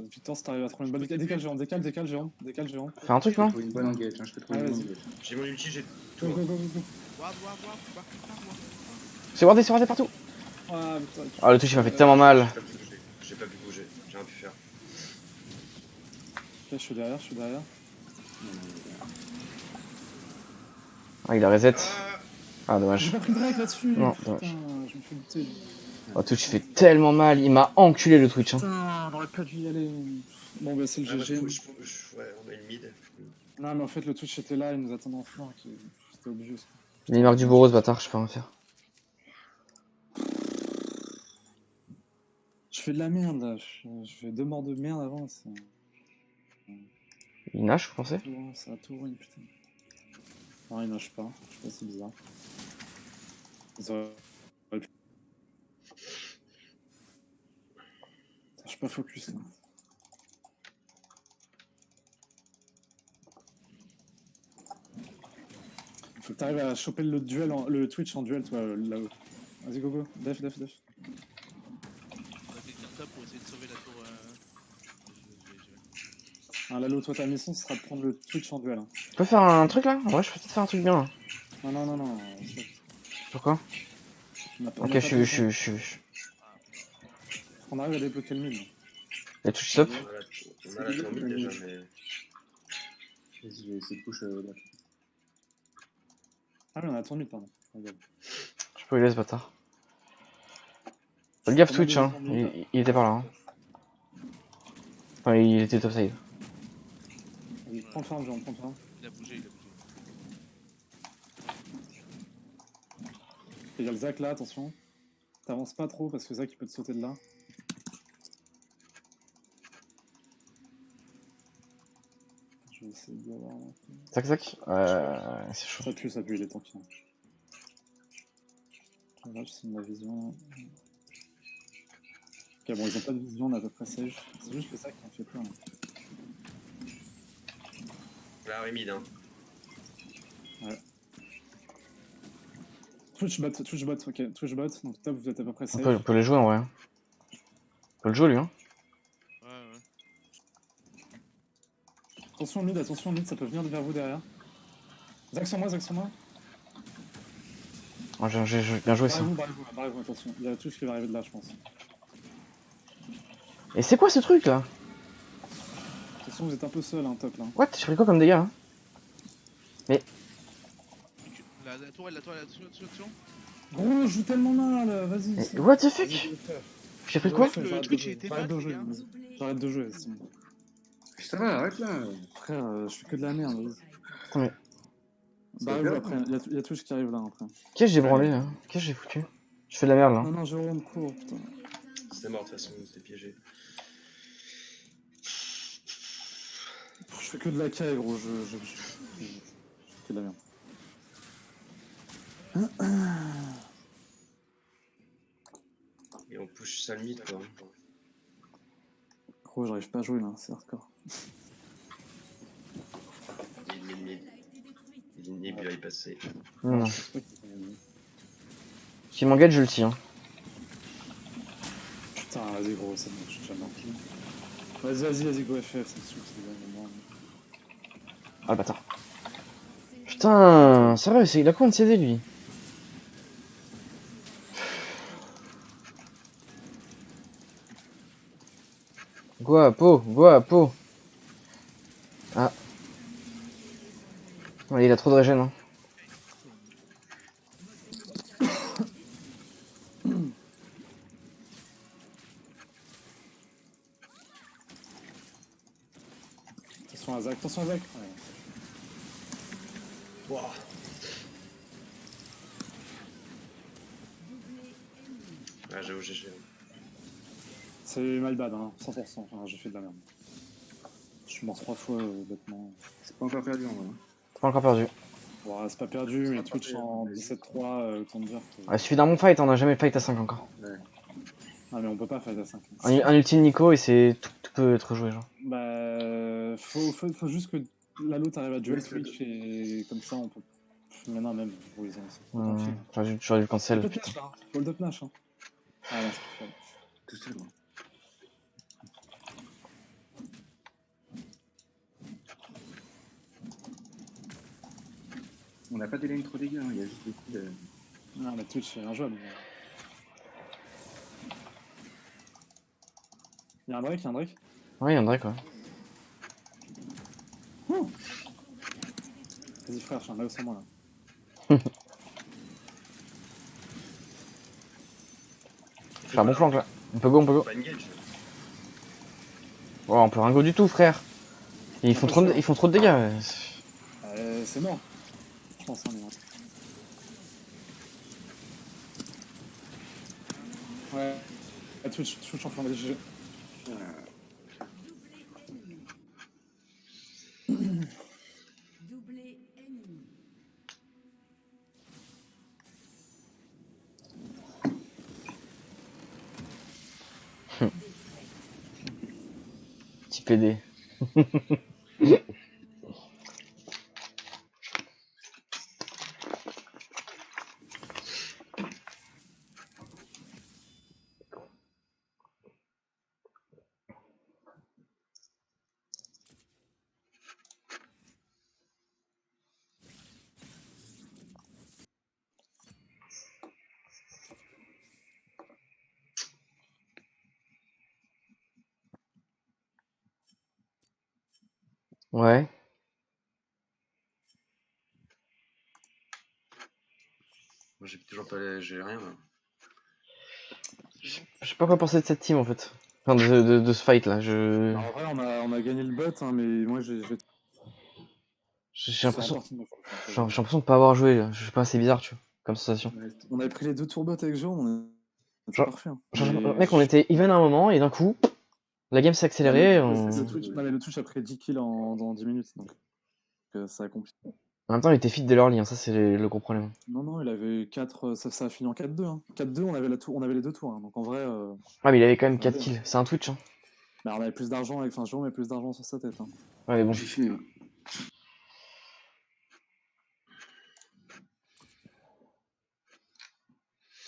Victor, si t'arrives à trouver une bonne. Décale géant, décale géant. Fais un truc, non? Faut une bonne engage, hein, je peux trouver Ah, une vas-y. bonne engage. J'ai mon ulti, j'ai Go, tout. go, go, go, go. Ward. C'est wardé partout. Ah, putain. Ah, le touch il m'a fait tellement mal. J'ai pas pu bouger, j'ai rien pu faire. Ok, je suis derrière. Ah, il a reset. Ah, Ah, J'ai dommage. pas pris de règle là-dessus. Non, Putain, dommage. je me fais buter. Oh, Twitch fait tellement mal. Il m'a enculé le Twitch. Hein. Putain, on aurait pas dû y aller. Bon, bah, c'est le ah, GG. ouais, on a une mid. Non, mais en fait, le Twitch était là, il nous attendait en flanc. C'était obvious. Il marque du bourreau ce bâtard, je peux rien faire. Je fais de la merde là. Je fais 2 morts de merde avant. Il nage, vous pensez? Ça a tout ruiné, putain. Non, il nage pas. Je sais pas, c'est bizarre. Ils auraient pu. Je suis pas focus là. Faut que t'arrives à choper le duel, le Twitch en duel, toi, là-haut. Vas-y, go, go. Def. On va détenir top pour essayer de sauver la tour. Ah, Lalo, toi, ta mission, ce sera de prendre le Twitch en duel. Hein. Je peux faire un truc là? Ouais, je peux peut-être faire un truc bien là. Non. Pourquoi? Ok, je suis. On arrive à débloquer le mid. Les touches stop. On a la tour mid déjà, mais. Vas-y, je vais essayer de push là. Ah oui, on a tourné, pardon. Regarde. Je peux y aller ce bâtard. Fais gaffe Comment Twitch, les hein. tourner, Il était par là. Hein. Enfin, il était topside. Vas-y, prends le farm, Jean, prends le farm. Il a bougé. Et il y a le Zach là, attention. T'avances pas trop parce que Zach il peut te sauter de là. Je vais essayer de l'avoir. Zac. C'est chaud. Ça pue, il est tranquille. Là, je signe ma vision. Ok, bon, ils ont pas de vision, on est à peu près safe. C'est juste que ça qui en fait peur. Là, oui, mid, hein. Twitch bot, ok. Twitch bot, donc top, vous êtes à peu près On safe. peut les jouer en vrai. On peut le jouer lui, hein. Ouais. Attention mid, ça peut venir vers vous derrière. Zach sur moi. Oh, j'ai bien joué ça. Barrez-vous, attention. Il y a Twitch qui va arriver de là, je pense. Et c'est quoi ce truc là? Attention, vous êtes un peu seul, hein, top là. What? J'ai pris quoi comme dégâts hein? La tour, attention. Gros, je joue tellement mal, vas-y. Mais what the fuck? J'ai pris de quoi? Le Twitch était mal, les gars. J'arrête de jouer, c'est bon. Ça va, arrête là. Frère, je fais que de la merde, vas-y. Ouais. Barrez-vous après, il y a Twitch qui arrive là après. Qu'est-ce que j'ai branlé là? Qu'est-ce que j'ai foutu? Je fais de la merde là. Non, Jérôme, cours, putain. C'était mort de toute façon, c'était piégé. Je fais que de la caille, gros, je fais que de la merde. Et on push ça le mid, quoi. Gros, j'arrive pas à jouer là, c'est hardcore. Mid. Il va y passer. Non. Je pense pas qu'il va gagner. Si m'engage, je le tire. Putain, vas-y, gros, c'est bon, je suis jamais en kill. Vas-y, go FF, ça me saoule, c'est bon. Ah le bâtard. Putain, sérieux, il a combien de CD lui? Guapo. Ah. Ouais, il a trop de régène. Hein. Attention à Zach. Ouais. Wow. Ah, j'avoue, GG. C'est my bad, hein, 100%, enfin, j'ai fait de la merde. Je suis mort 3 fois, bêtement. C'est pas encore perdu en vrai. T'as pas encore perdu. Bon, c'est pas perdu, mais Twitch en 17-3, autant te dire que... Il suffit d'un bon fight, on a jamais fight à 5 encore. Ouais. Ah, mais on peut pas fight à 5. Un ultime Nico et c'est tout peut être joué genre. Bah, faut juste que Lalo t'arrive à duel Twitch et comme ça on peut... Maintenant même, bon, ils ont... J'aurais dû cancel. Hold up Nash, hein. Hold up Nash, hein. Ah là, c'est fort. Tout seul, moi. On n'a pas des lanes trop dégâts, hein, il y a juste des coups de... Non, mais Twitch, c'est injouable. Il y a un Drake, Ouais, il y en a quoi. Vas-y frère, je suis un Mao sans moi là. Je fais un bon flank là. On peut go. Pas engage. Oh, on peut rien go du tout, frère. Ils font trop de dégâts. C'est mort. Je pense, hein, mais... Ouais. Twitch en flanc, vas-y, GG. Doublé ennemi. Petit PD. Ouais. Moi, j'ai toujours pas. J'ai rien là. Je sais pas quoi penser de cette team en fait. Enfin, de ce fight là. En vrai, on a gagné le bot, hein, mais moi j'ai J'ai l'impression. partie de ma faute, hein, J'ai l'impression de pas avoir joué. Là. Je sais pas, c'est bizarre, tu vois, comme sensation. On avait pris les 2 tourbots avec Jérôme, c'est Genre- parfait. Hein. Mec, on était even à un moment et d'un coup, la game s'est accélérée. Le Twitch a pris 10 kills dans 10 minutes, donc ça a compliqué. En même temps, il était fit dès l'early, hein, ça c'est le gros problème. Non, il avait 4, ça a fini en 4-2. Hein. 4-2, on avait les 2 tours, hein, donc en vrai... Ouais, mais il avait quand même ça 4 allait, kills, c'est un Twitch. Hein. Bah, on avait plus d'argent, Jérôme avait plus d'argent sur sa tête. Hein. Ouais, mais bon. J'ai fait...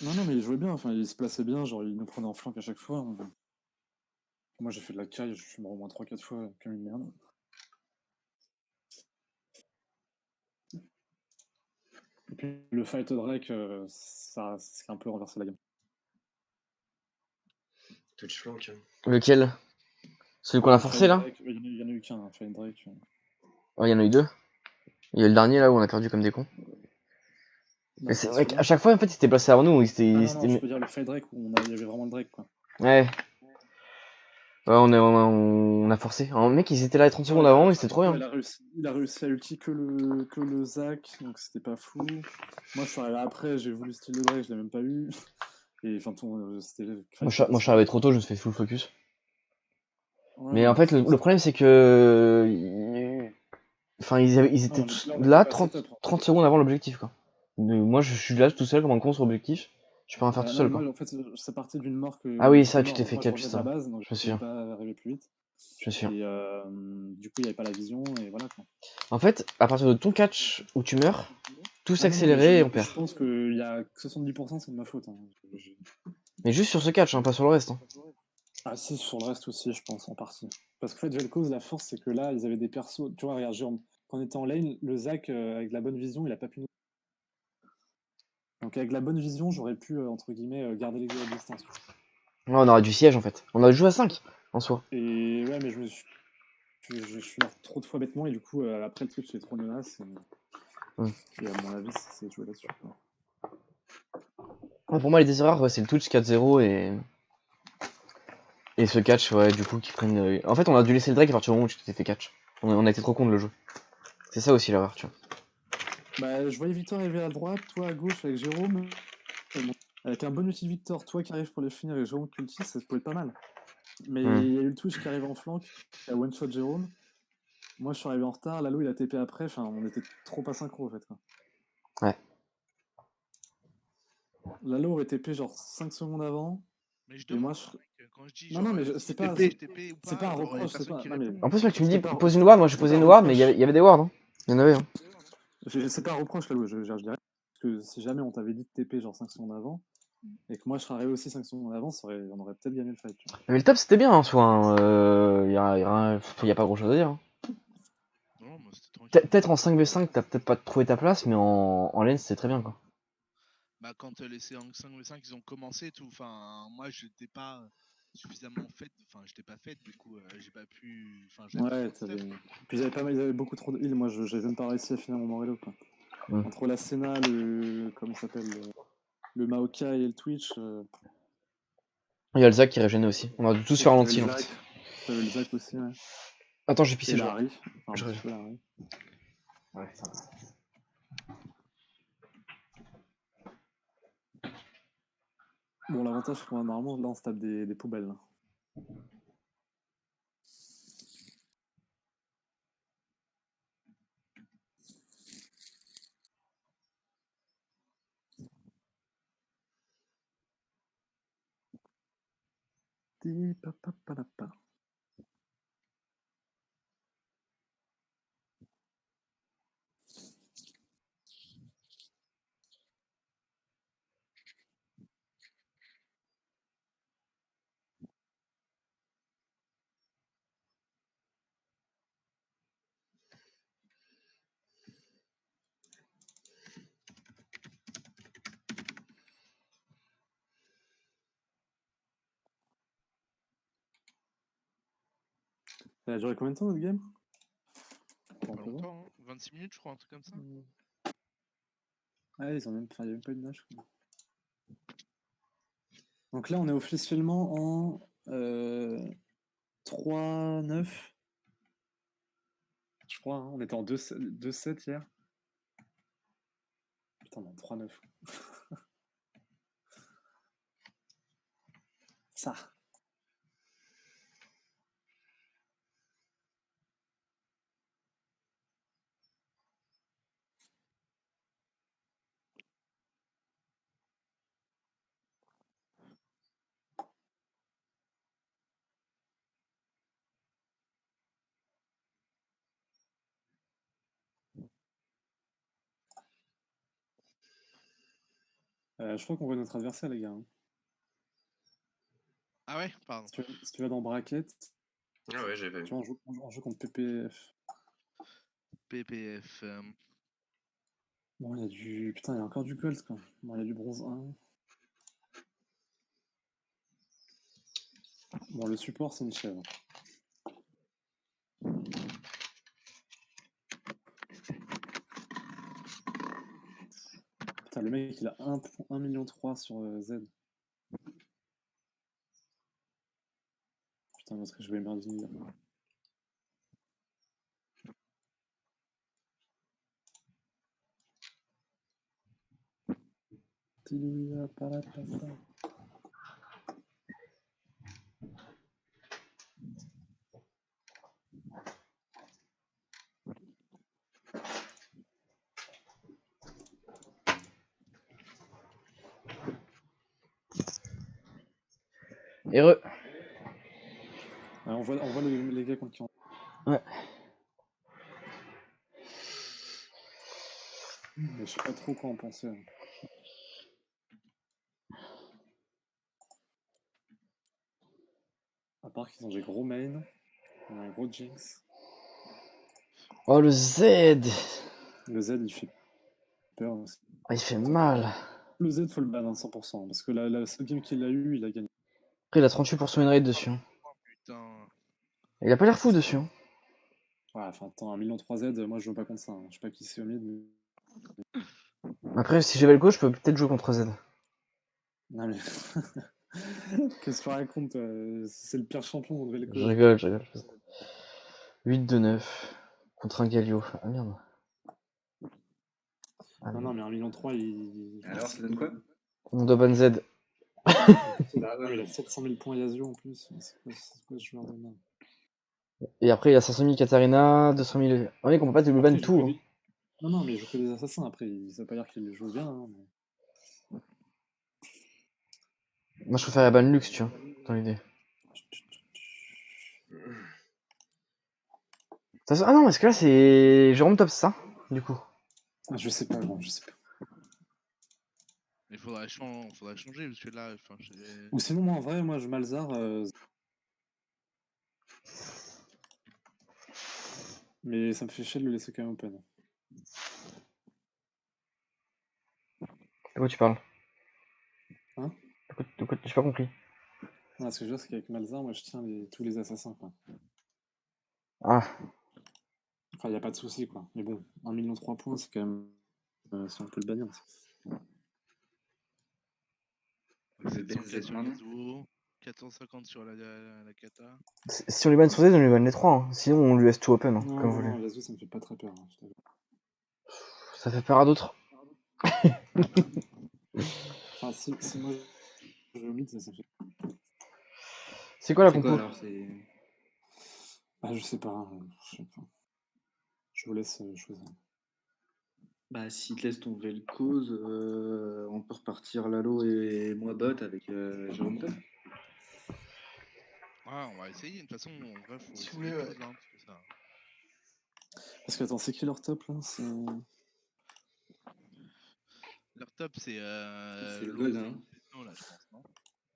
Non, mais il jouait bien, enfin, il se plaçait bien, genre il nous prenait en flanc à chaque fois. Hein. Moi j'ai fait de la caille, je suis mort au moins 3-4 fois comme une merde. Et puis le fight Drake, ça a un peu renversé la game. Twitch flank. Hein. Lequel? Celui qu'on a forcé là? Il y en a eu qu'un, fight Drake. Ouais, il y en a eu 2. Il y a le dernier là où on a perdu comme des cons. Mais c'est vrai qu'à chaque fois en fait il s'était placé avant nous. Non, je peux dire le fight Drake où il y avait vraiment le Drake quoi. Ouais. Ouais, on a forcé. Un mec, ils étaient là 30 secondes avant, mais c'était trop bien. Il a réussi à ulti que le Zac, donc c'était pas fou. Moi, je suis arrivé après, j'ai voulu style le Drake, je l'ai même pas eu. Et enfin, c'était. Moi, je suis arrivé trop tôt, je me suis fait full focus. Ouais, mais en fait, le problème, c'est que. Enfin, ils étaient tous là 30 secondes avant l'objectif, quoi. Moi, je suis là tout seul comme un con sur l'objectif. Je peux rien faire tout seul, quoi. Moi, en fait, c'est parti d'une mort que. Ah oui, ça, tu t'es fait catch, ça. Base, donc je me souviens. Pas arriver plus vite. Je me souviens. Et du coup, il n'y avait pas la vision, et voilà, quoi. En fait, à partir de ton catch où tu meurs, tout s'accélérait et on perd. Je pense qu'il y a 70% c'est de ma faute. Hein. Mais juste sur ce catch, hein, pas sur le reste. Hein. Ah si, sur le reste aussi, je pense, en partie. Parce qu'en fait, Vel'Koz, la force, c'est que là, ils avaient des persos... Tu vois, regarde, Jérôme, quand on était en lane, le Zac, avec la bonne vision, il a pas pu nous... Donc avec la bonne vision, j'aurais pu, entre guillemets, garder les gars à distance. Ouais, on aurait du siège, en fait. On aurait joué à 5, en soi. Et ouais, mais je suis mort trop de fois bêtement, et du coup, après, le Twitch, c'est trop menace. Et à mon avis, c'est joué là-dessus. Ouais, pour moi, les déserreurs, ouais, c'est le Twitch 4-0 et ce catch, ouais, du coup, qui prennent. En fait, on a dû laisser le Drake à partir du moment où tu t'es fait catch. On a été trop con de le jouer. C'est ça aussi l'erreur, tu vois. Bah, je voyais Victor arriver à droite, toi à gauche avec Jérôme. Bon, avec un bon ulti Victor, toi qui arrives pour les finir et Jérôme qui ulti, ça peut être pas mal. Mais il y a eu le Twitch qui arrive en flank, qui a one-shot Jérôme. Moi, je suis arrivé en retard, Lalo il a TP après, enfin, on était trop pas synchro en fait. Quoi. Ouais. Lalo aurait TP genre 5 secondes avant. Mais je Et moi, demande, quand je dis non, mais c'est pas, c'est pas un reproche, c'est pas. Non, mais... En plus, mec, tu me dis pose une ward, moi j'ai posé une ward, mais il y avait des wards. Hein. Il y en avait. Hein. C'est pas un reproche, Lalo, je dirais. Parce que si jamais on t'avait dit de TP genre 5 secondes avant, et que moi je serais arrivé aussi 5 secondes avant, on aurait peut-être gagné le fight. Tu vois. Mais le top c'était bien en soi. Hein. Y a pas grand chose à dire. Hein. Non, moi c'était tranquille. Peut-être en 5v5, t'as peut-être pas trouvé ta place, mais en lane, c'était très bien, quoi. Bah, quand les séances 5v5 ils ont commencé, tout, enfin, moi j'étais pas suffisamment faite, enfin, j'étais pas faite, du coup, j'ai pas pu. Enfin, j'avais pas Ouais, fait de stuff. puis ils avaient beaucoup trop de heal. Moi, j'avais même pas réussi à finir mon Morello, quoi. Entre la Senna, comment il s'appelle, le Maokai et le Twitch. Il y a le Zac qui régénait aussi. On a dû tous faire l'anti, en fait. T'avais le Zac aussi, ouais. Attends, j'ai pissé, Et je Larry. Enfin, je un petit peu Larry. Ouais, ça va. Bon, l'avantage, c'est qu'on a normalement, là, on se tape des poubelles. Là. Ti-pa-pa-pa-la-pa. Ça a duré combien de temps, notre game? Pas longtemps, hein. 26 minutes, je crois, un truc comme ça. Ah, ils ont même, il n'y a même pas eu de match. Quoi. Donc là, on est officiellement en 3-9. Je crois, hein. On était en 2-7 hier. Putain, non, 3-9. Ça. Je crois qu'on voit notre adversaire, les gars. Hein. Ah ouais, pardon. Si tu vas dans Bracket, Ah ouais, j'avais tu vois, on joue contre PPF. PPF. Bon, il y a du. Putain, il y a encore du gold, quoi. Bon, il y a du bronze 1. Bon, le support, c'est une chèvre. Putain, le mec, il a 1,3 million sur Z. Putain, parce que je vais merder. Heureux. On voit les gars contre qui on. Ouais. Mais je sais pas trop quoi en penser. Hein. À part qu'ils ont des gros mains. On a un gros Jinx. Oh, le Z. Le Z, il fait peur aussi. Ah, il fait mal. Le Z, faut le ban à 100%. Parce que la seule game qu'il a eu, il a gagné. Après, il a 38% win rate dessus. Hein. Oh putain. Il a pas l'air fou dessus. Hein. Ouais, enfin, attends, 1,3 million Z, moi je joue pas contre ça. Hein. Je sais pas qui c'est au mid, mais. Après, si j'avais le coach, je peux peut-être jouer contre Z. Non, mais. Qu'est-ce que tu racontes c'est le pire champion, on devait le coach. Je rigole. 8 de 9 contre un Galio. Ah merde. Ah, non, mais 1,3 million, il. Alors, ça donne quoi? on doit ban Z. Il a 700 000 points Yasuo en plus. C'est quoi ce joueur de merde? Et après, il a 500 000 Katarina, 200 000. On est qu'on peut pas te le ban Après, tout. Hein. Non, mais il joue que des assassins. Après, ça veut pas dire qu'il joue bien. Hein, mais... Moi, je préfère la ban luxe, tu vois, dans l'idée. Ah non, est-ce que là, c'est Jérôme top ça, du coup? Je sais pas, bon, je sais pas. Il faudrait changer, parce que là, enfin, Ou sinon, moi, en vrai, moi, je Malzar. Mais ça me fait chier de le laisser quand même open. De quoi tu parles? Hein? De quoi j'ai pas compris. Non, ce que je veux dire, c'est qu'avec Malzahar, moi je tiens tous les assassins, quoi. Ah, Enfin, il n'y a pas de souci, quoi. Mais bon, 1 million 3 points, c'est quand même. Si on peut le bannir. Le 704 BZ sur maintenant. Yasuo, 450 sur la kata. si on lui banne sur Z, on lui banne les 3. Hein. Sinon, on lui laisse tout open, hein, Non, comme non, vous voulez. non, Yasuo, ça me fait pas très peur. Hein, je t'avoue. Ça fait peur à d'autres. Enfin, si moi je joue au mid, ça me fait. C'est quoi la C'est quoi compo? alors? C'est. Ah, je sais pas. Je sais pas. Je vous laisse choisir. Bah, si te laisse ton Vel'Koz, on peut repartir Lalo et moi bot avec Jérôme Top. Ouais, on va essayer. De toute façon, en vrai, faut Si vous essayer voulez, pause, hein, parce que ça. Parce que, attends, c'est qui leur top là? C'est. Leur top, c'est C'est le gold, hein. Lobezno, là, je pense, non?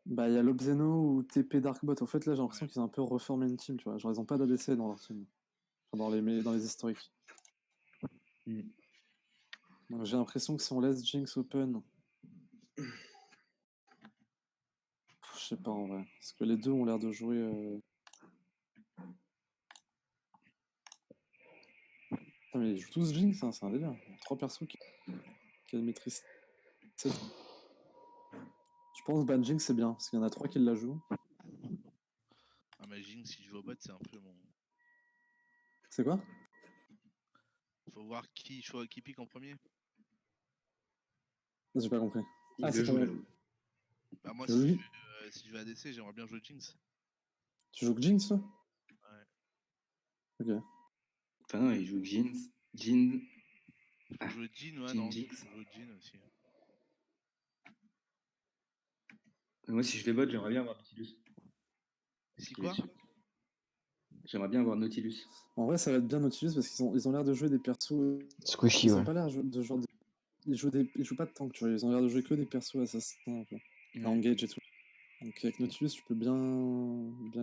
Bah, il y a Lobzeno ou TP Darkbot. En fait, là, j'ai l'impression qu'ils ont un peu reformé une team, tu vois. Genre, ils ont pas d'ADC dans leur team. Enfin, dans les historiques. Mm. Donc, j'ai l'impression que si on laisse Jinx open. Je sais pas en vrai. Parce que les deux ont l'air de jouer. Putain, mais ils jouent tous Jinx, hein, c'est un délire. 3 persos qui maîtrisent. Je pense ban Jinx c'est bien, parce qu'il y en a 3 qui la jouent. Ah, mais Jing, si je vais au bot, c'est un peu mon. C'est quoi? Faut voir qui pique en premier. J'ai pas compris. Il Ah, le c'est joue, ton. Lalo. Bah, moi, Tu joues qui? si je vais ADC, j'aimerais bien jouer Jinx. Tu joues que Jinx là? Ouais. Ok. Enfin, non, il joue Jin. Jin. Je peux Ah, jouer Jin, ouais, Jin non, je Jinx. peux jouer Jin aussi. Moi, si je vais bot, j'aimerais bien avoir Nautilus. Parce Si qu'il est quoi? dessus. J'aimerais bien avoir Nautilus. En vrai, ça va être bien Nautilus parce ils ont l'air de jouer des persos. Squishy, Ils ont ouais. pas l'air de jouer. Ils jouent pas de tank, tu vois. Ils ont l'air de jouer que des persos assassins un peu. Ouais. Engage et tout. Donc avec Nautilus, tu peux bien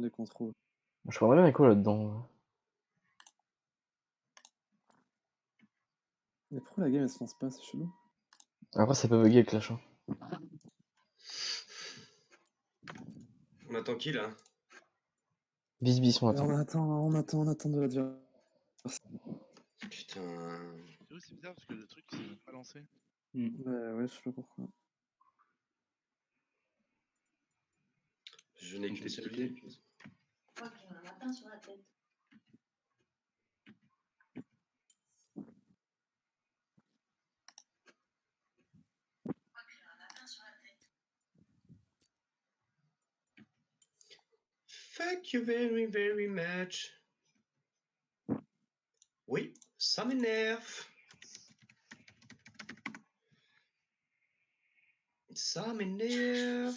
les contrôler. Je crois bien Echo là-dedans. Mais pourquoi la game elle se lance pas? C'est chelou. Après, ça peut bugger le clash. Hein. On attend qui là? Bis, on Et attend. on attend de l'adversaire. Putain. C'est bizarre parce que le truc, il s'est même pas lancé. Mm. Ouais, je sais pas pourquoi. Je n'ai On que peut servi. splitter. Je crois que j'ai un lapin sur la tête. Thank you very, very much. Oui, ça m'énerve. Ça m'énerve.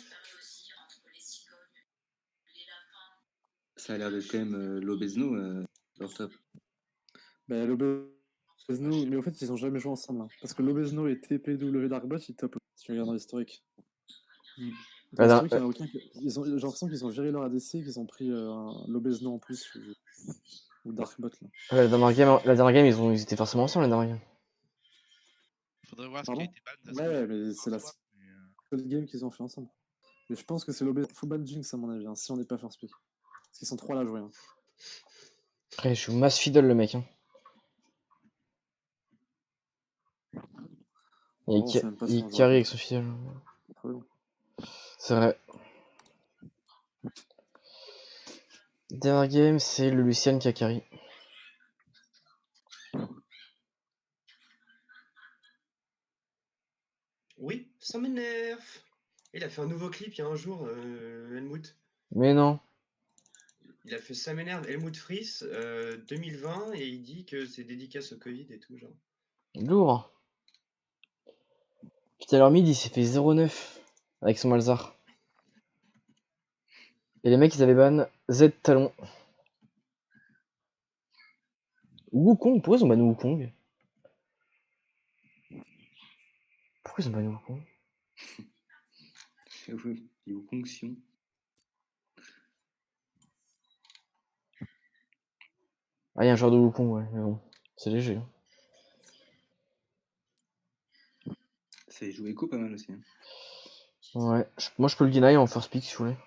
Ça a l'air d'être quand même Lobezno, leur top. Bah, Lobezno, mais au fait, ils ont jamais joué ensemble. Hein. Parce que Lobezno et TPW Darkbot, ils top. Si tu regardes dans l'historique. Mm. Dans l'historique, il y en a aucun. J'ai l'impression qu'ils ont viré leur ADC et qu'ils ont pris un Lobezno en plus ou Darkbot. Là. Ouais, la dernière game, ils étaient forcément ensemble, la dernière game. Faudrait voir ce qui a Pardon? été ban. Ouais, mais c'est la seule game qu'ils ont fait ensemble. Mais je pense que c'est Lobezno. Faut ban Jinx à mon avis, hein, si on n'est pas first pick. Parce qu'ils sont 3 là à jouer. Hein. Après, je suis mass fiddle le mec. Hein. Oh, on sait même pas si Il on jouera carry avec contre. son fiddle. Très bon. C'est vrai. Dernière game, c'est le Lucian qui a carry. Oui, ça m'énerve. Il a fait un nouveau clip il y a un jour, Helmut. Mais non. Il a fait Ça m'énerve Helmut Fries 2020 et il dit que c'est dédicace au Covid et tout, genre. Lourd. Putain, alors mid, il s'est fait 0-9 avec son Malzar. Et les mecs, ils avaient ban Z Talon. Wukong, pourquoi ils ont ban Wukong? Pourquoi ils ont ban Wukong? Il est au Conction. Ah, il y a un joueur de Wukong, ouais, mais bon, c'est léger. Hein. Ça joue écho pas mal aussi. Hein. Ouais, moi je peux le deny en first pick si vous voulez.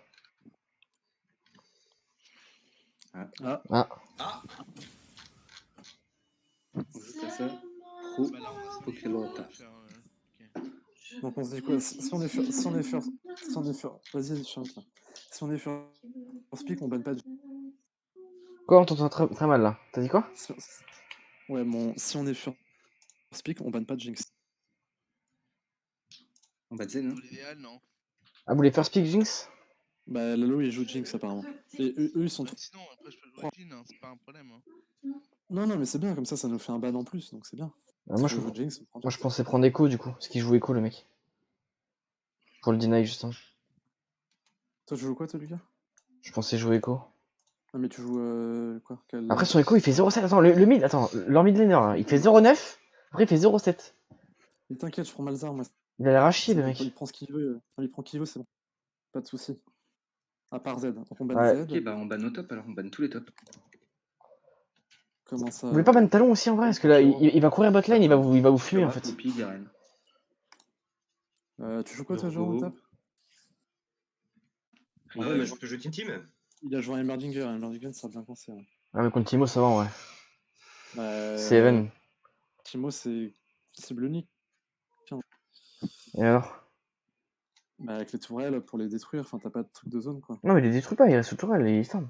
Ah, Ah, Ah, On joue à ça. Pro Bah là, on a 5 Pokelota. donc on se dit quoi? Si on est first vas-y, chante là. Si on est first pick, on banne pas. quoi, on t'entend très, très mal là. T'as dit quoi? Ouais, si on est first pick, on banne pas de Jinx. On bat Zen, hein. Dans l'idéal, non. Ah, vous voulez first pick Jinx? Bah, Lalo il joue Jinx apparemment. Et eux ils sont. Même sinon, après, je peux jouer Jhin, hein, c'est pas un problème. Hein. Non, non, mais c'est bien, comme ça nous fait un ban en plus, donc c'est bien. Ah, Si moi, tu je, veux jouer Jinx, on prend moi je Jinx. pensais prendre Echo du coup, parce qu'il joue Echo le mec. Pour le deny justement. Toi, tu joues quoi, toi, Lucas? Je pensais jouer Echo. Ah, mais tu joues quoi? Quel Après lane? son Echo il fait 0,7. Attends, le mid, attends, leur mid laner là, il fait 0,9. Après il fait 0,7. Mais t'inquiète, je prends Malzar, moi. Il a l'air à chier le Il mec. prend ce qu'il veut. Il prend qui veut, c'est bon. Pas de soucis. À part Z. Donc on ban Ouais. Z. Ok, bah on banne au top alors, on banne tous les tops. Comment ça Vous voulez pas ban talon aussi en vrai? Parce que là il va courir bot lane, il va vous fumer en fait. Poppy, Garen. Tu joues quoi, toi, Jérôme, au top? En vrai, je peux jouer Team. il a joué à Emerdinger. Emerdinger, ça a bien pensé. Ouais. Ah, mais contre Timo ça va en vrai. C'est Even. Timo, c'est cible unique. Et alors? Bah, avec les tourelles pour les détruire, enfin, t'as pas de truc de zone, quoi. Non, mais il les détruit pas, il reste sous tourelle et il ferme.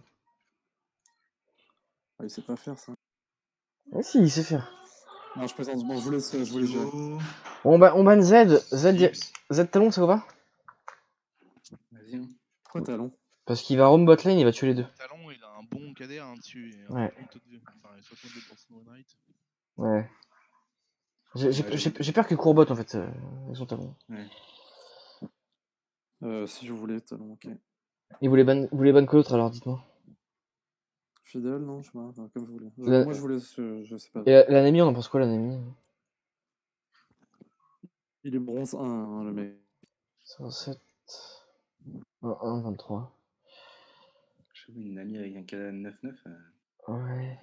Ah, il sait pas faire ça. Ah si, il sait faire. Non, je plaisante. Bon, je vous laisse jouer. Bon, bah, on ban Z Gibbs. talon, ça va pas? Vas-y. Hein. Pourquoi talon? Parce qu'il va roam bot lane, il va tuer les deux. Talon, il a un bon KDR hein, dessus. Et Ouais. un taux de... Enfin, 62% de win rate. Ouais. Ouais, J'ai peur qu'il court bot en fait, avec son talon. Ouais. Si je voulais, talon, ok. Et vous les ban que l'autre alors, dites-moi. Fidèle, non, je sais pas, enfin, comme je voulais. La- Moi, je voulais, je sais pas. Et l'anami, on en pense quoi l'anami? Il est bronze 1, hein, le mec. 107. 1, 23. Je vois une amie avec un KDA 9-9. Ouais.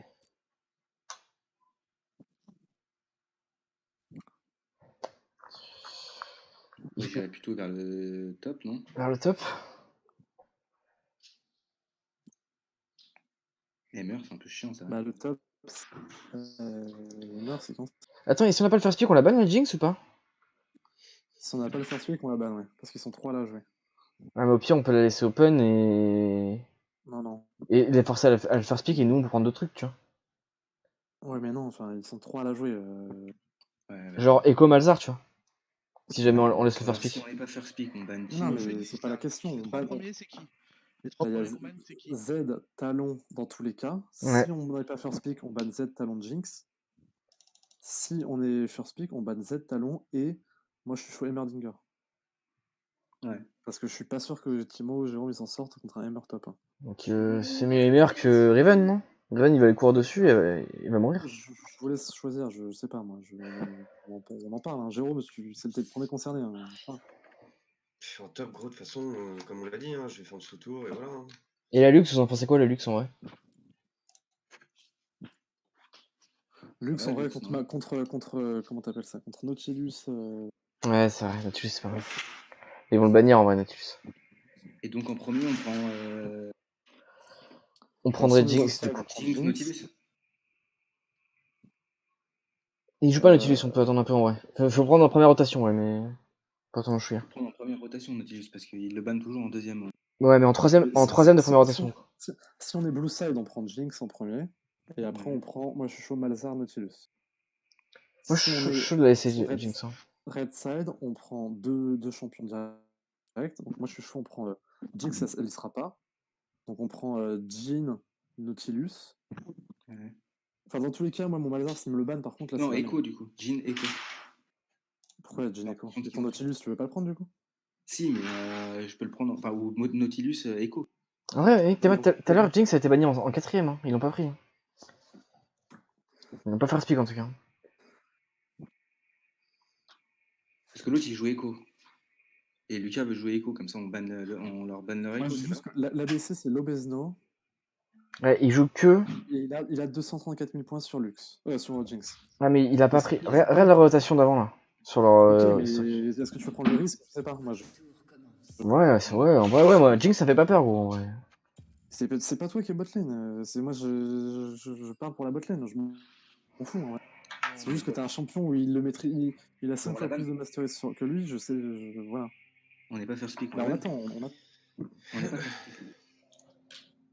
Moi, j'irais plutôt vers le top, non? Vers le top. Hammer, c'est un peu chiant ça. Bah, le top. Meurt, c'est quand? Attends, et si on n'a pas le first pick, on la ban la Jinx ou pas? Si on n'a pas le first pick, on la banne, ouais. Parce qu'ils sont 3 là à jouer. Ah, mais au pire, on peut la laisser open et. Non, non. Et les forcer à le first pick et nous on peut prendre d'autres trucs, tu vois. Ouais, mais non, enfin, ils sont 3 à la jouer. Ouais, Genre Echo Malzar, tu vois. Si jamais on laisse le alors, first pick. si on n'est pas first pick, on banne Non, Timo. mais c'est pas la question. Les 3 premiers, c'est qui? Les 3 Bah, y a premiers qu'on banne, c'est qui? Z, talon dans tous les cas. Ouais. Si on n'est pas first pick, on banne Z, talon, Jinx. Si on est first pick, on banne Z, talon et moi je suis chaud Emerdinger. Ouais. Parce que je suis pas sûr que Timo, Jérôme, ils s'en sortent contre un Emmer top. Hein. Donc c'est meilleur que Riven, non? Riven il va aller courir dessus et il va mourir. Je vous laisse choisir, je sais pas moi. On en parle, hein. Jérôme, c'est peut-être le premier concerné. Hein. Enfin, En top, gros, de toute façon, comme on l'a dit, hein, je vais faire le sous-tour et voilà. Hein. Et la Lux, vous en pensez quoi la Lux en vrai? Lux va, en vrai Lux, contre comment t'appelles ça? Contre Nautilus. Ouais, c'est vrai, Nautilus c'est pas mal. Ils vont le bannir en vrai, Nautilus. Et donc en premier, on prend On prendrait si on est Jinx dans du le coup. stade, Jinx, Nautilus. Il joue pas Nautilus, on peut attendre un peu en vrai. Faut prendre en première rotation, ouais, mais. Pas attendre je suis. On prend en première rotation Nautilus parce qu'il le banne toujours en deuxième. Ouais, mais en troisième de première rotation. Si on est blue side, on prend Jinx en premier. Et après, Ouais. on prend. Moi, je suis chaud Malzar, Nautilus. Moi Si je on suis est chaud de la laisser Red, Jinx. Hein. Red side, on prend deux champions direct. Donc moi je suis chaud, on prend Jinx, elle y sera pas. Donc on prend Jean, Nautilus. Ouais. Enfin dans tous les cas, moi mon Malzar s'il me le banne par contre là Non, c'est Echo du coup. Jean, Echo. Pourquoi Jean Non, Echo? par contre, Et ton Nautilus, tu veux pas le prendre du coup? Si, mais je peux le prendre. Enfin, ou Nautilus, Echo. En vrai, tout à l'heure Jinx a été banni en quatrième, hein. Ils l'ont pas pris. Hein. Ils n'ont pas fait speak en tout cas. Parce que l'autre il joue Echo. Et Lucas veut jouer Echo, comme ça on leur banne leur Moi Echo, je dis c'est juste pas? que l'ADC c'est Lobezno. Ouais, il joue que. Et il a 234 000 points sur Lux. Sur Jinx. Ah, mais il a pas Mais pris. c'est- Regarde la rotation d'avant là. Sur leur. Ok, mais historique. est-ce que tu veux prendre le risque? Je sais pas. Moi, Ouais, ouais, en vrai, ouais, moi, Jinx ça fait pas peur, gros. Ouais. c'est pas toi qui es botlane. C'est moi, je parle pour la botlane. Je m'en fous. En vrai. C'est juste que t'es un champion où il le maîtrise. Il a 5 Bon, fois la plus balle. de mastery que lui. Je sais. Voilà. On n'est pas first pick. Bah, on attend. On attend. On n'est pas first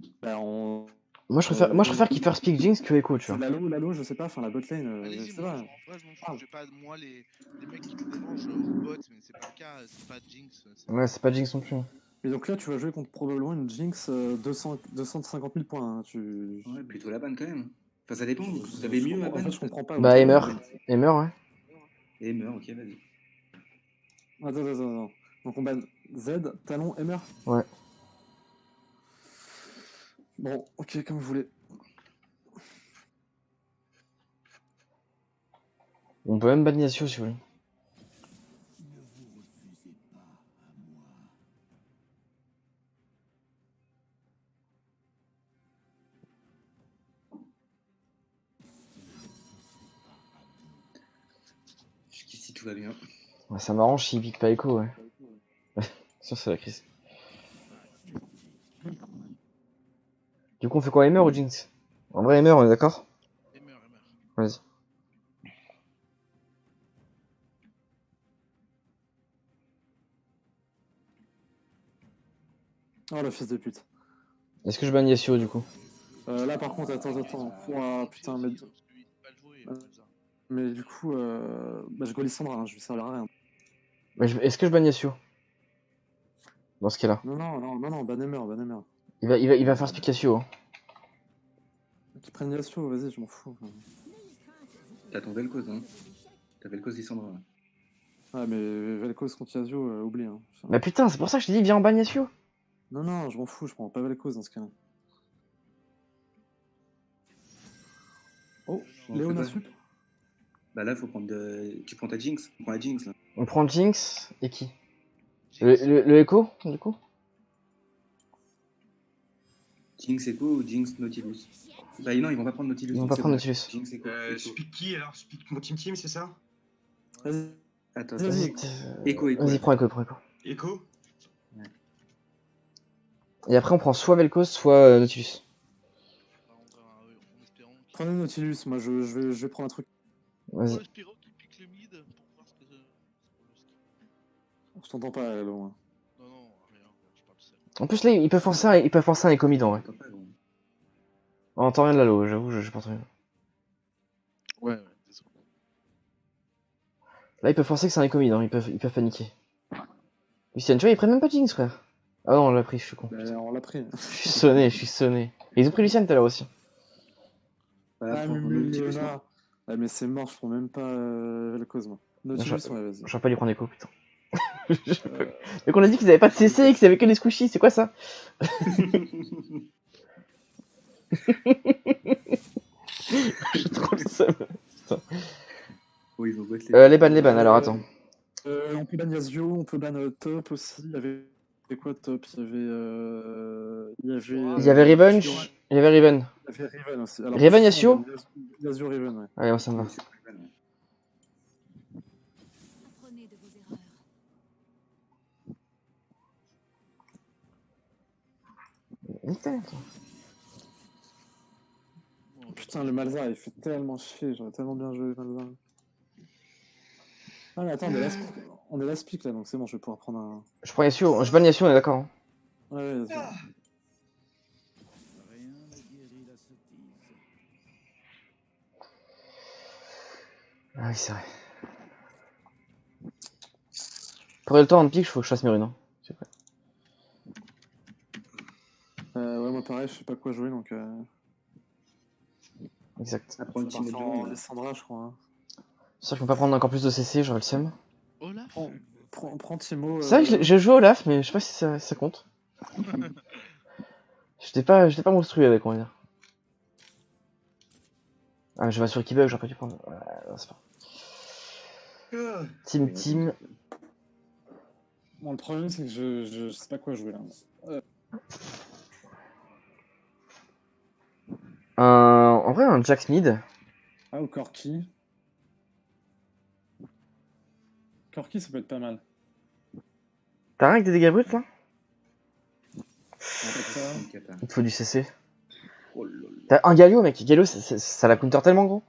pick. Bah, Moi, je préfère qu'il first pick Jinx que Echo, tu c'est vois. Lalo, je sais pas. Enfin, la botlane, je Allez-y, sais moi, pas. moi je m'en fous. Ah. J'ai pas, moi, les mecs qui me dérangent au bot, mais c'est pas le cas. C'est pas Jinx. Ouais, c'est pas Jinx non plus. Et donc là, tu vas jouer contre probablement une Jinx 250 000 points. Hein. Ouais, plutôt la ban quand même. Enfin, ça dépend. Vous Je avez mieux la comprends- en ban fait, je comprends pas. Bah, Ok, Emmer. bah, Emmer, ouais. Et meurt, ok, vas-y. Attends. Donc on banne Z, Talon, Emmer. Ouais. Bon, ok, comme vous voulez. On peut même ban Yasuo si vous voulez. Jusqu'ici, tout va bien. Ouais, ça m'arrange s'il pique pas Echo, ouais. Ça, c'est la crise. Du coup, on fait quoi, Emmer ou Jinx? En vrai, Emmer, on est d'accord? Emmer. Vas-y. Oh, le fils de pute. Est-ce que je ban Yasuo du coup? Là, par contre, attends. Ouah, putain, mais... Parce que lui, il sait pas le jouer, comme ça. mais du coup, bah, je go Lissandra, hein, je lui servirai à rien. Est-ce que je ban Yasuo? Dans ce cas-là. Non, ban Emmer. Il va faire speak Yasuo. Hein. Qui prennent Yasuo, vas-y, je m'en fous. T'as ton Vel'Koz, hein. T'as Vel'Koz Lissandra. Là. Ah, mais Vel'Koz contre Yasuo, oublie. Hein. Bah putain, c'est pour ça que je t'ai dit, viens en ban Yasuo. Non, je m'en fous, je prends pas Vel'Koz dans ce cas-là. Oh, On Léon fait a pas. sup. Bah là, faut prendre tu prends ta Jinx. On prend la Jinx, là. On prend Jinx et qui? Jinx. Le Echo, du coup? Jinx Echo ou Jinx Nautilus. Bah non, ils vont pas prendre Nautilus. Ils vont donc pas c'est prendre bon. Nautilus. Jinx Echo. Speak qui alors? Speak mon team, c'est ça? Vas-y, Attends. vas-y. Echo. Vas-y, prends Echo, Echo? Et après, on prend soit Vel'Koz, soit Nautilus. Enfin, en espérant qu'il Prenez Nautilus, moi je vais prendre un truc. Vas-y. en espérant qu'il pique le mid pour voir ce que c'est pour le ski. Je t'entends pas, loin. Non, rien, je parle seul. En plus, là, ils peuvent forcer un Echo mid en vrai. Attends pas, gros. On entend rien de Lalo, j'avoue, je pense rien. Ouais, désolé. Là, ils peuvent forcer que c'est un Echo mid, hein. Ils peuvent paniquer. Lucien, tu vois, ils prennent même pas Jinx, frère. Ah non, on l'a pris, je suis con. Bah, on l'a pris. Je suis sonné. Et ils ont pris Lucien tout à l'heure aussi. Voilà, Ah, prends mais Nautilus, non. Léona. Ah, mais c'est mort, je prends même pas Vel'Koz, moi. Nautilus, ouais, vas-y. J'aurais pas dû prendre Echo, putain. Donc on a dit qu'ils avaient pas de CC et qu'ils avaient que des squishies, c'est quoi ça? J'ai trop le seum. Oh, ils ont boîté Les ban, alors attends. On peut ban Yasuo, on peut ban Top aussi. Il y avait quoi Top? Il Il y avait Revenge, il y avait Riven. Il y avait Riven aussi. Alors, Riven, moi, je Yasuo? prends Yasuo Riven, ouais. Allez, moi ça me va. Apprenez de vos erreurs. Nickel, toi. Putain, le Malzahar, il fait tellement chier. J'aurais tellement bien joué le Malzahar. Ah, mais attends, on est la speak là, donc c'est bon, je vais pouvoir prendre un. Je prends Yasuo, je ban Yasuo, on est d'accord. Hein. Ouais, vas-y. Ah oui, c'est vrai. Pour le temps en pique, il faut que je fasse mes runes. Hein. Ouais, moi pareil, je sais pas quoi jouer donc. Exact. Après, Ça part en Lissandra, je crois. Hein. C'est sûr que je peux pas prendre encore plus de CC, j'aurais le seum. Olaf? Prends Timo. C'est vrai que j'ai joué Olaf, mais je sais pas si ça compte. J'étais pas monstrueux avec, on va dire. Ah, je m'assure qu'il bug, j'aurais pas dû prendre. Ouais, non, c'est pas. Team. Bon, le problème, c'est que je sais pas quoi jouer là. En vrai, un Jax mid. Ah, ou Corki. Corki, ça peut être pas mal. T'as rien avec des dégâts bruts là? Kata. Kata. Il te faut du CC. Oh là là. T'as un Galio, mec. Galio, ça la counter tellement gros.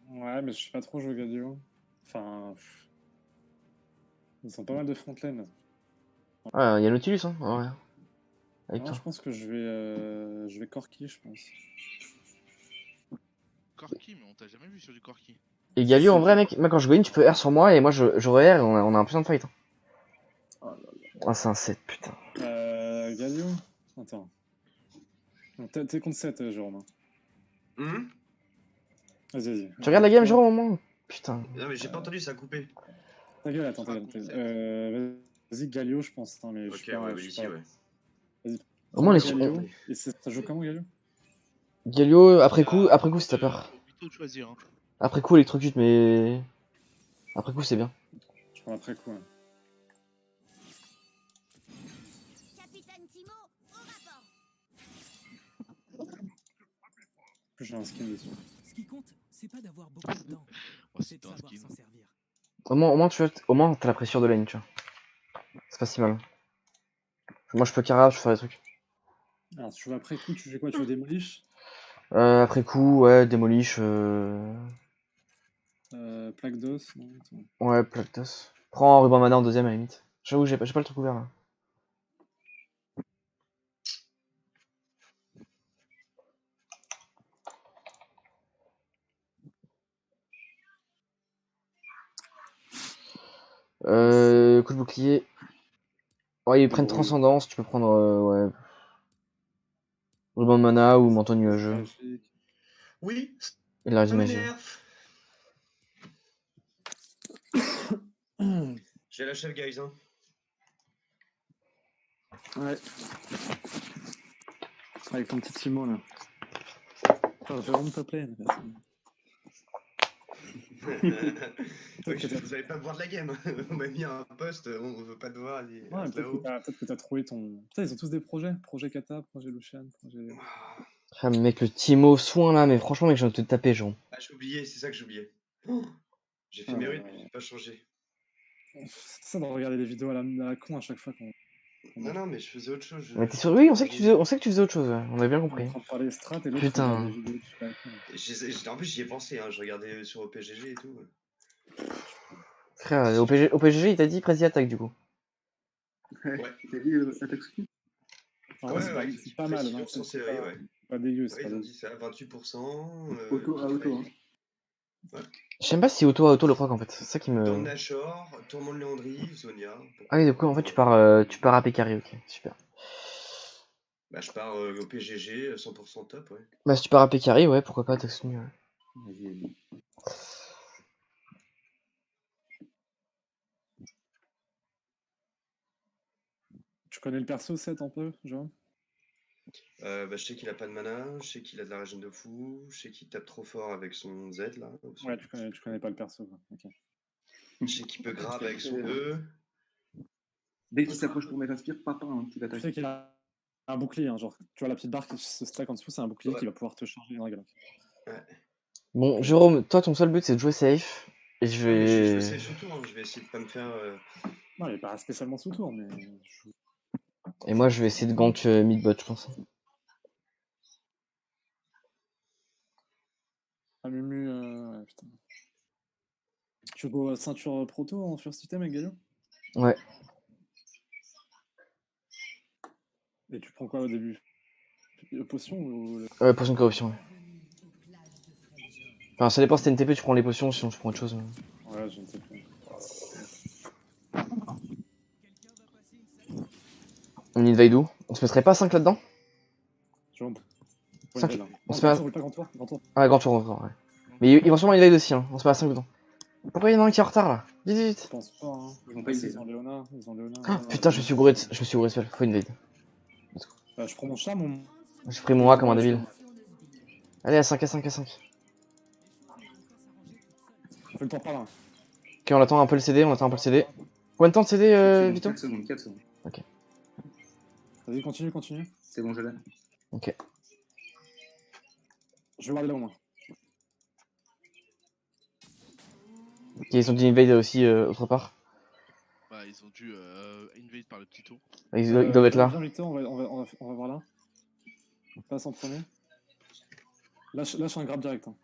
Ouais, mais je sais pas trop jouer Galio. Enfin. Ils sont pas mal de frontline. Ouais, il y a Nautilus, hein. Ouais. Avec Non, toi. je pense que je vais Corki, je pense. Corki, mais on t'a jamais vu sur du Corki. Et Galio, en vrai, mec, moi quand je go in, tu peux R sur moi et moi je R et on a un putain de fight. Hein. Oh là là. Ah, c'est un 7, putain. Galio. Attends. Non, T'es contre 7, Jérôme. Hum Vas-y. Tu regardes la game, Jérôme, au moins? Putain. Non, mais j'ai pas entendu, ça a coupé. Ta gueule, attends, ta gueule. Vas-y, Galio, je pense. Attends, mais je Ok, suis pas. ouais, je bah suis ici, pas- ouais. Vas-y. Au moins, prends les Galio. Et ça joue comment, Galio? Galio, après coup, si t'as peur. Plutôt de choisir. Hein. Après coup, électrocute, mais. Après coup, c'est bien. Je prends après coup. Hein. Capitaine Timo, au rapport. En plus, j'ai un skin dessus. Ce qui compte, c'est pas d'avoir beaucoup de temps, Oh, c'est c'est de un savoir skin. s'en servir. Au moins, tu vois, t'as la pression de lane, tu vois. C'est pas si mal. Moi, je peux carré, je peux faire des trucs. Alors, tu joues après coup, tu fais quoi? Tu veux démolish? Après coup, ouais, démolish. Plaque d'os? Non, attends. Ouais, plaque d'os. Prends ruban mana en deuxième à la limite. J'avoue, j'ai pas le truc ouvert là. Coup de bouclier. Ouais, ils prennent transcendance, tu peux prendre ouais. Ruban de mana ou manteau nuageux. Magique. Oui, Et la ça magie. m'énerve. J'ai la chef, guys. Hein. Ouais. Avec ton petit Timo là. Enfin, Jérôme top lane. Oui, vous allez pas me voir de la game. On m'a mis un poste, on veut pas te voir. Ouais, peut-être que t'as trouvé ton. Putain, ils ont tous des projets. Projet Kata, projet Lucian, projet. Ah, mais mec, le Timo soin là, mais franchement, mec, j'ai envie de te taper, genre. Ah, j'ai oublié, c'est ça que j'ai oublié. Oh, j'ai fait mes runes, mais j'ai pas changé. C'est ça de regarder les vidéos à la con à chaque fois qu'on. Non, mais je faisais autre chose. Mais t'es sûr? Oui, on sait que tu faisais autre chose, ouais. On a bien On compris. est en train de parler strat et l'autre Putain. regarde des vidéos, je sais pas quoi. En plus, j'y ai pensé, hein. Je regardais sur OPGG et tout. Frère, au PGG, il t'a dit press attaque du coup. Ouais. T'as dit attaque soutien? En vrai, c'est pas mal. Non, sans c'est série, ouais. pas dégueu. C'est Ouais, pas ils ont dégueu. dit ça, 28%. Auto à auto. Hein. Ouais. Je sais même pas si auto à auto le proc en fait. C'est ça qui me. Dans Nashor, Tourment de Léandrie, Zonia. Ah oui, du coup, en fait, tu pars à Pécari, ok, super. Bah, je pars au PGG, 100% top, ouais. Bah, si tu pars à Pécari, ouais, pourquoi pas, Taxuni, ouais. Vas-y. Tu connais le perso 7 un peu, genre? Bah, je sais qu'il a pas de mana, je sais qu'il a de la régène de fou, je sais qu'il tape trop fort avec son Z là. Aussi. Ouais, tu connais pas le perso, quoi. Ok. Je sais qu'il peut grave avec son E. Dès qu'il s'approche pour mettre inspire, papa, un petit Tu attaque. sais qu'il a un bouclier, hein, genre, tu vois la petite barre qui se stack en dessous, c'est un bouclier qui va pouvoir te charger dans la galaxie. Ouais. Bon, Jérôme, toi, ton seul but, c'est de jouer safe. Et je Non, mais je vais. vais safe surtout, hein. Je vais essayer de pas me faire. Non, il est pas spécialement sous tour, mais. Et moi, je vais essayer de gank mid-bot, je pense. Ah, Mumu, ouais, putain. Tu go ceinture proto en first item avec Galio? Ouais. Et tu prends quoi au début? Potion ou. Potion de corruption, ouais. Enfin, ça dépend si t'as une TP, tu prends les potions, sinon tu prends autre chose. Ouais, je ne sais plus. On invade où? On se mettrait pas 5 là-dedans? Je rentre. Cinq. Ouais, là. On se Pas met à- grand tour, grand tour. Ah, grand tour encore, ouais. Mais ils vont sûrement invade aussi, hein. On se met à 5 dedans. Pourquoi il y en a un qui est en retard là? Vite, vite, Je vite. pense pas, hein. Ils vont pas Ils invade. ont Léona, ils ont Léona. Ah, putain, je me suis gouré de spell. Faut invade. Je prends mon charme ou mon. J'ai pris mon A comme un débile. Allez, à 5, à 5, à 5. On fait le tour par là. Ok, on attend un peu le CD, Combien de temps de CD, Vito? 4 secondes, 4 secondes. Vas-y, continue. C'est bon, je l'ai. Ok. Je vais garder là au moins. Ok, ils ont dit invade aussi autre part. Bah, ils ont dû invade par le petit tour. Ils doivent être là. Viens Victor, on va voir là. On passe en premier. Lâche un grab direct. Hein.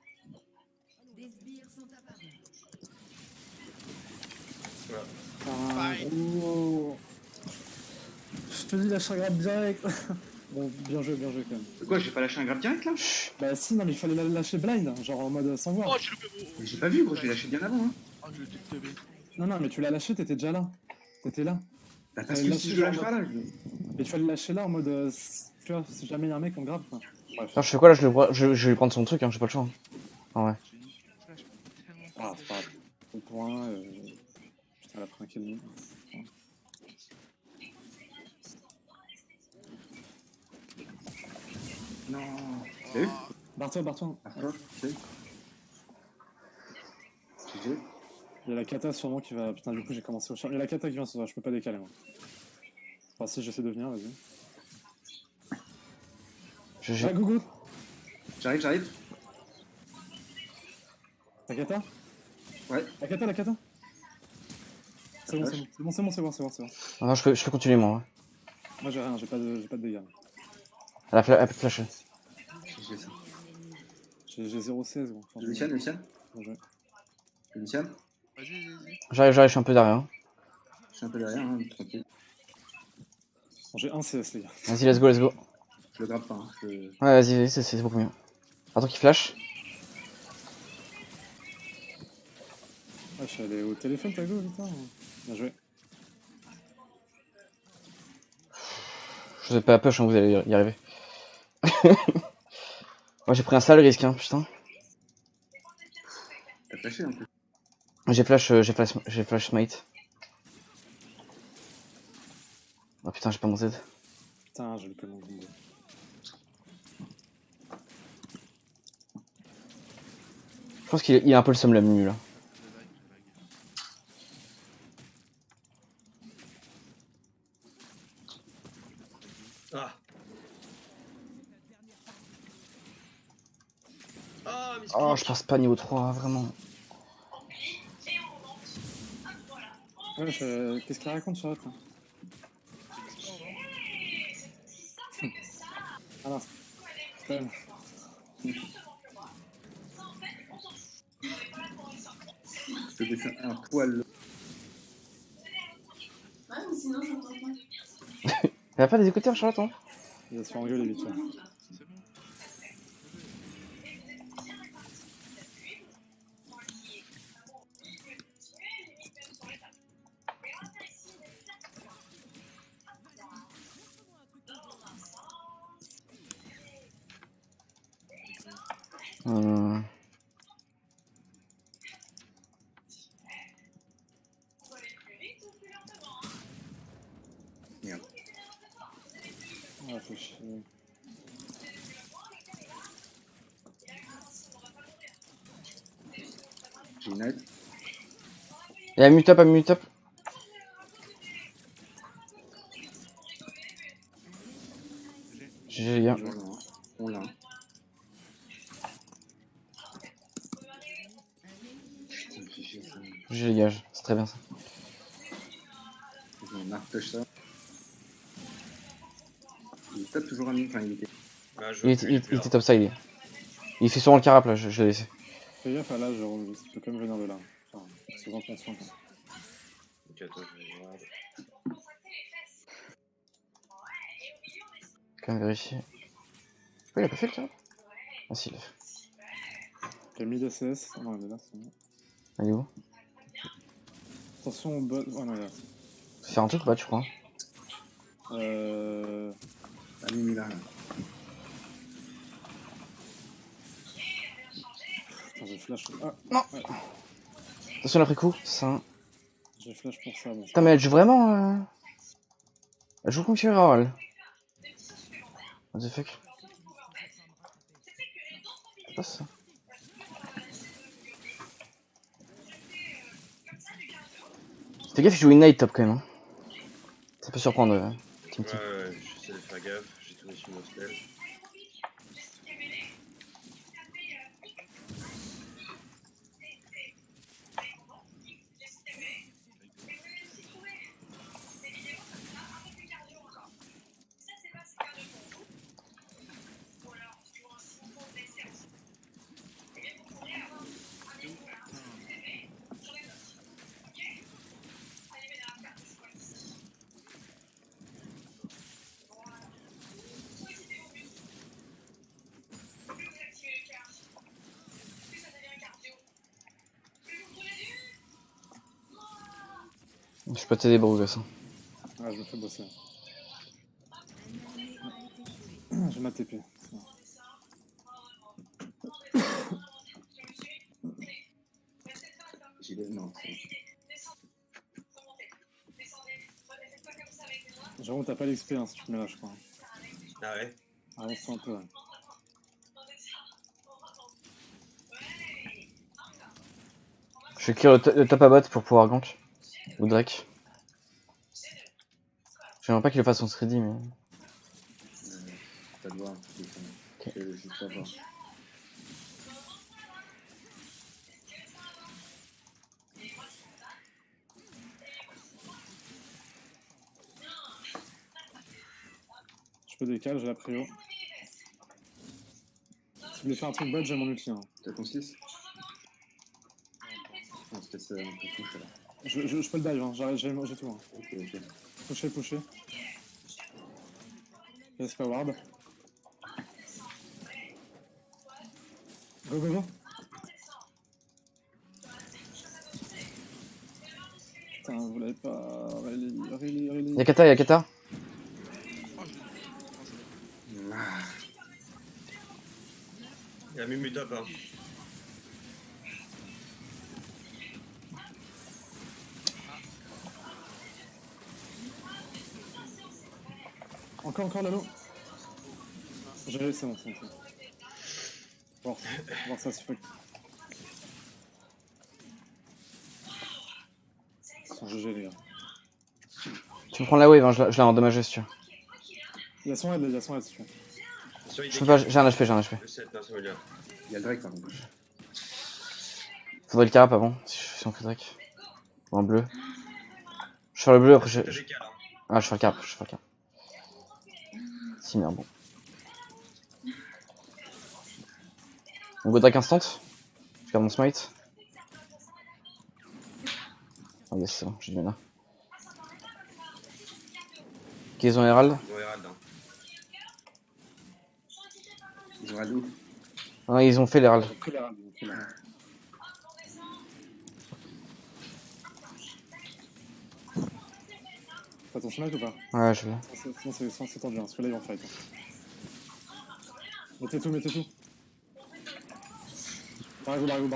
Des sbires sont apparus. Oh. Je te dis lâche un grab direct. Bon, bien joué quand même. Quoi, j'ai pas lâché un grab direct là? Bah si, non mais il fallait la lâcher blind, genre en mode sans voir. Oh, j'ai loupé mon. Mais j'ai pas vu, gros, je l'ai lâché bien avant. Hein. Oh, je l'ai teubé. Non, mais tu l'as lâché, t'étais déjà là. T'étais là. Bah, parce que si je le lâche pas là, Et tu vas le lâcher là en mode. Tu vois, si jamais il y a un mec en grave. Quoi. Bref. Attends, je fais quoi là? Je vais lui prendre son truc, hein, j'ai pas le choix. Hein. Ah ouais. J'ai une flash tellement. Ah, c'est pas grave. Au point. Putain, elle a pris un kill. Non. T'as vu? Barre-toi. Ah, ok. GG. Il y a la kata sûrement qui va. Putain, du coup, j'ai commencé au char. Il y a la kata qui vient ce soir, je peux pas décaler moi. Enfin, si j'essaie de venir, vas-y. Ah, go. J'arrive. La kata? Ouais. La kata? C'est bon. Ah non, je peux continuer moi. Ouais. Moi j'ai rien, j'ai pas de dégâts. Elle a peut-être flashé. GG ça. J'ai 0,16 gros. Enfin, Lucian. Bon, ouais. Lucian. Vas-y. J'arrive, je suis un peu derrière. Hein. Je suis un peu derrière, hein, tranquille. Bon, j'ai 1 CS les gars. Vas-y, let's go. Je le grappe pas. Hein. Ouais, vas-y, c'est beaucoup mieux. Attends qu'il flash. Ah, je suis allé au téléphone, t'as go, putain. Bien joué. Je vous ai pas à push, hein, vous allez y arriver. Moi j'ai pris un sale risque, hein, putain. T'as flashé un peu. J'ai flash smite. Oh putain, j'ai pas mon Z. Putain, j'ai loupé mon combo. Je pense qu'il a un peu le seum la menu là. Ah. Ah, mais Oh, je passe pas niveau 3, vraiment. Ouais, qu'est-ce qu'il raconte Charlotte là? Ah non, c'est Je te descends un poil. Ouais, mais sinon, j'entends pas. T'as pas des écouteurs, Charlotte, hein? il va se faire engueuler vite. C'est bon. Merde. Ah, faut chier. J'ai une aide. Il y a mute up. GG les gars. On l'a. Putain, c'est chiant ça. GG les gars, c'est très bien ça. Je m'en push ça. Il tape toujours un mine, enfin il était. Ah, je Il était topside. Il fait sûrement le carap là, je l'ai laissé. Fais gaffe à l'âge, il peut quand même venir de là. Enfin, souvent conscient. Quoi. Ok, attends, je vais voir. Quand même vérifier. Ouais, il a pas fait le carap? Ah si, il l'a fait. J'ai mis DCS. Ah non, il est là, c'est bon. Elle est où? Attention au bot. Oh non, il est là. Faut faire un truc ou pas, tu crois? Ah, Mimi là. Putain, j'ai flash. Ah, Non. ouais. Attention l'après-coup, ça. J'ai flash pour ça. Bon, Putain, mais elle joue vraiment. Elle joue conquérant, elle. What the fuck? C'est pas ça. Fais gaffe, il joue une night top quand même. Hein. Ça peut surprendre. Team. Ouais, j'essaie de faire gaffe, j'ai tourné sur mon spell. Je peux t'aider, Borgoss. Ah, je me fais bosser. J'ai ma TP. J'y vais, non. Jérôme, t'as pas l'expérience, tu te mets là, je crois. Ah ouais. Avance-toi un peu. Ouais. Je vais clear le top à bot pour pouvoir gank. Ou Drake. J'aimerais pas qu'il le fasse en ready, mais. T'as de voir. Ok. Je vais juste pas voir. Je peux décaler, j'ai la prio. Si vous voulez faire un truc bot, j'ai mon ulti. Hein. T'as ton 6? On se laisse un peu push alors. Je peux le dive, hein. J'ai tout. Hein. Ok. Pusher. Laisse pas ward. Go. Putain, vous l'avez pas. Really. Y'a Kata. Il a mis mes top, hein. Encore Lalo. C'est bon. Voir ça se fait. GG les gars. Tu me prends la wave, hein, je l'ai endommagé si tu veux. Il y a son head si tu veux. Attention, il Je peux pas, décale. j'ai un HP. Le 7, non, c'est bon, là. Il y a le Drake par contre. Faudrait le carap avant, si on fait Drake. En bleu. Je fais le bleu après Je te décale, hein. Ah, je fais le carap. Si, merde, bon. On go Drake instant. Je garde mon smite. Oh yes, c'est bon, j'ai du mana. Ok, ils ont Herald. Bon, Herald, hein. Ils ont Radou. Non, ils ont fait l'Herald. T'as ton smite ou pas? Ouais, je vais. Sinon c'est tendu, hein. Celui-là ils vont fight. Mettez tout. Barrez-vous.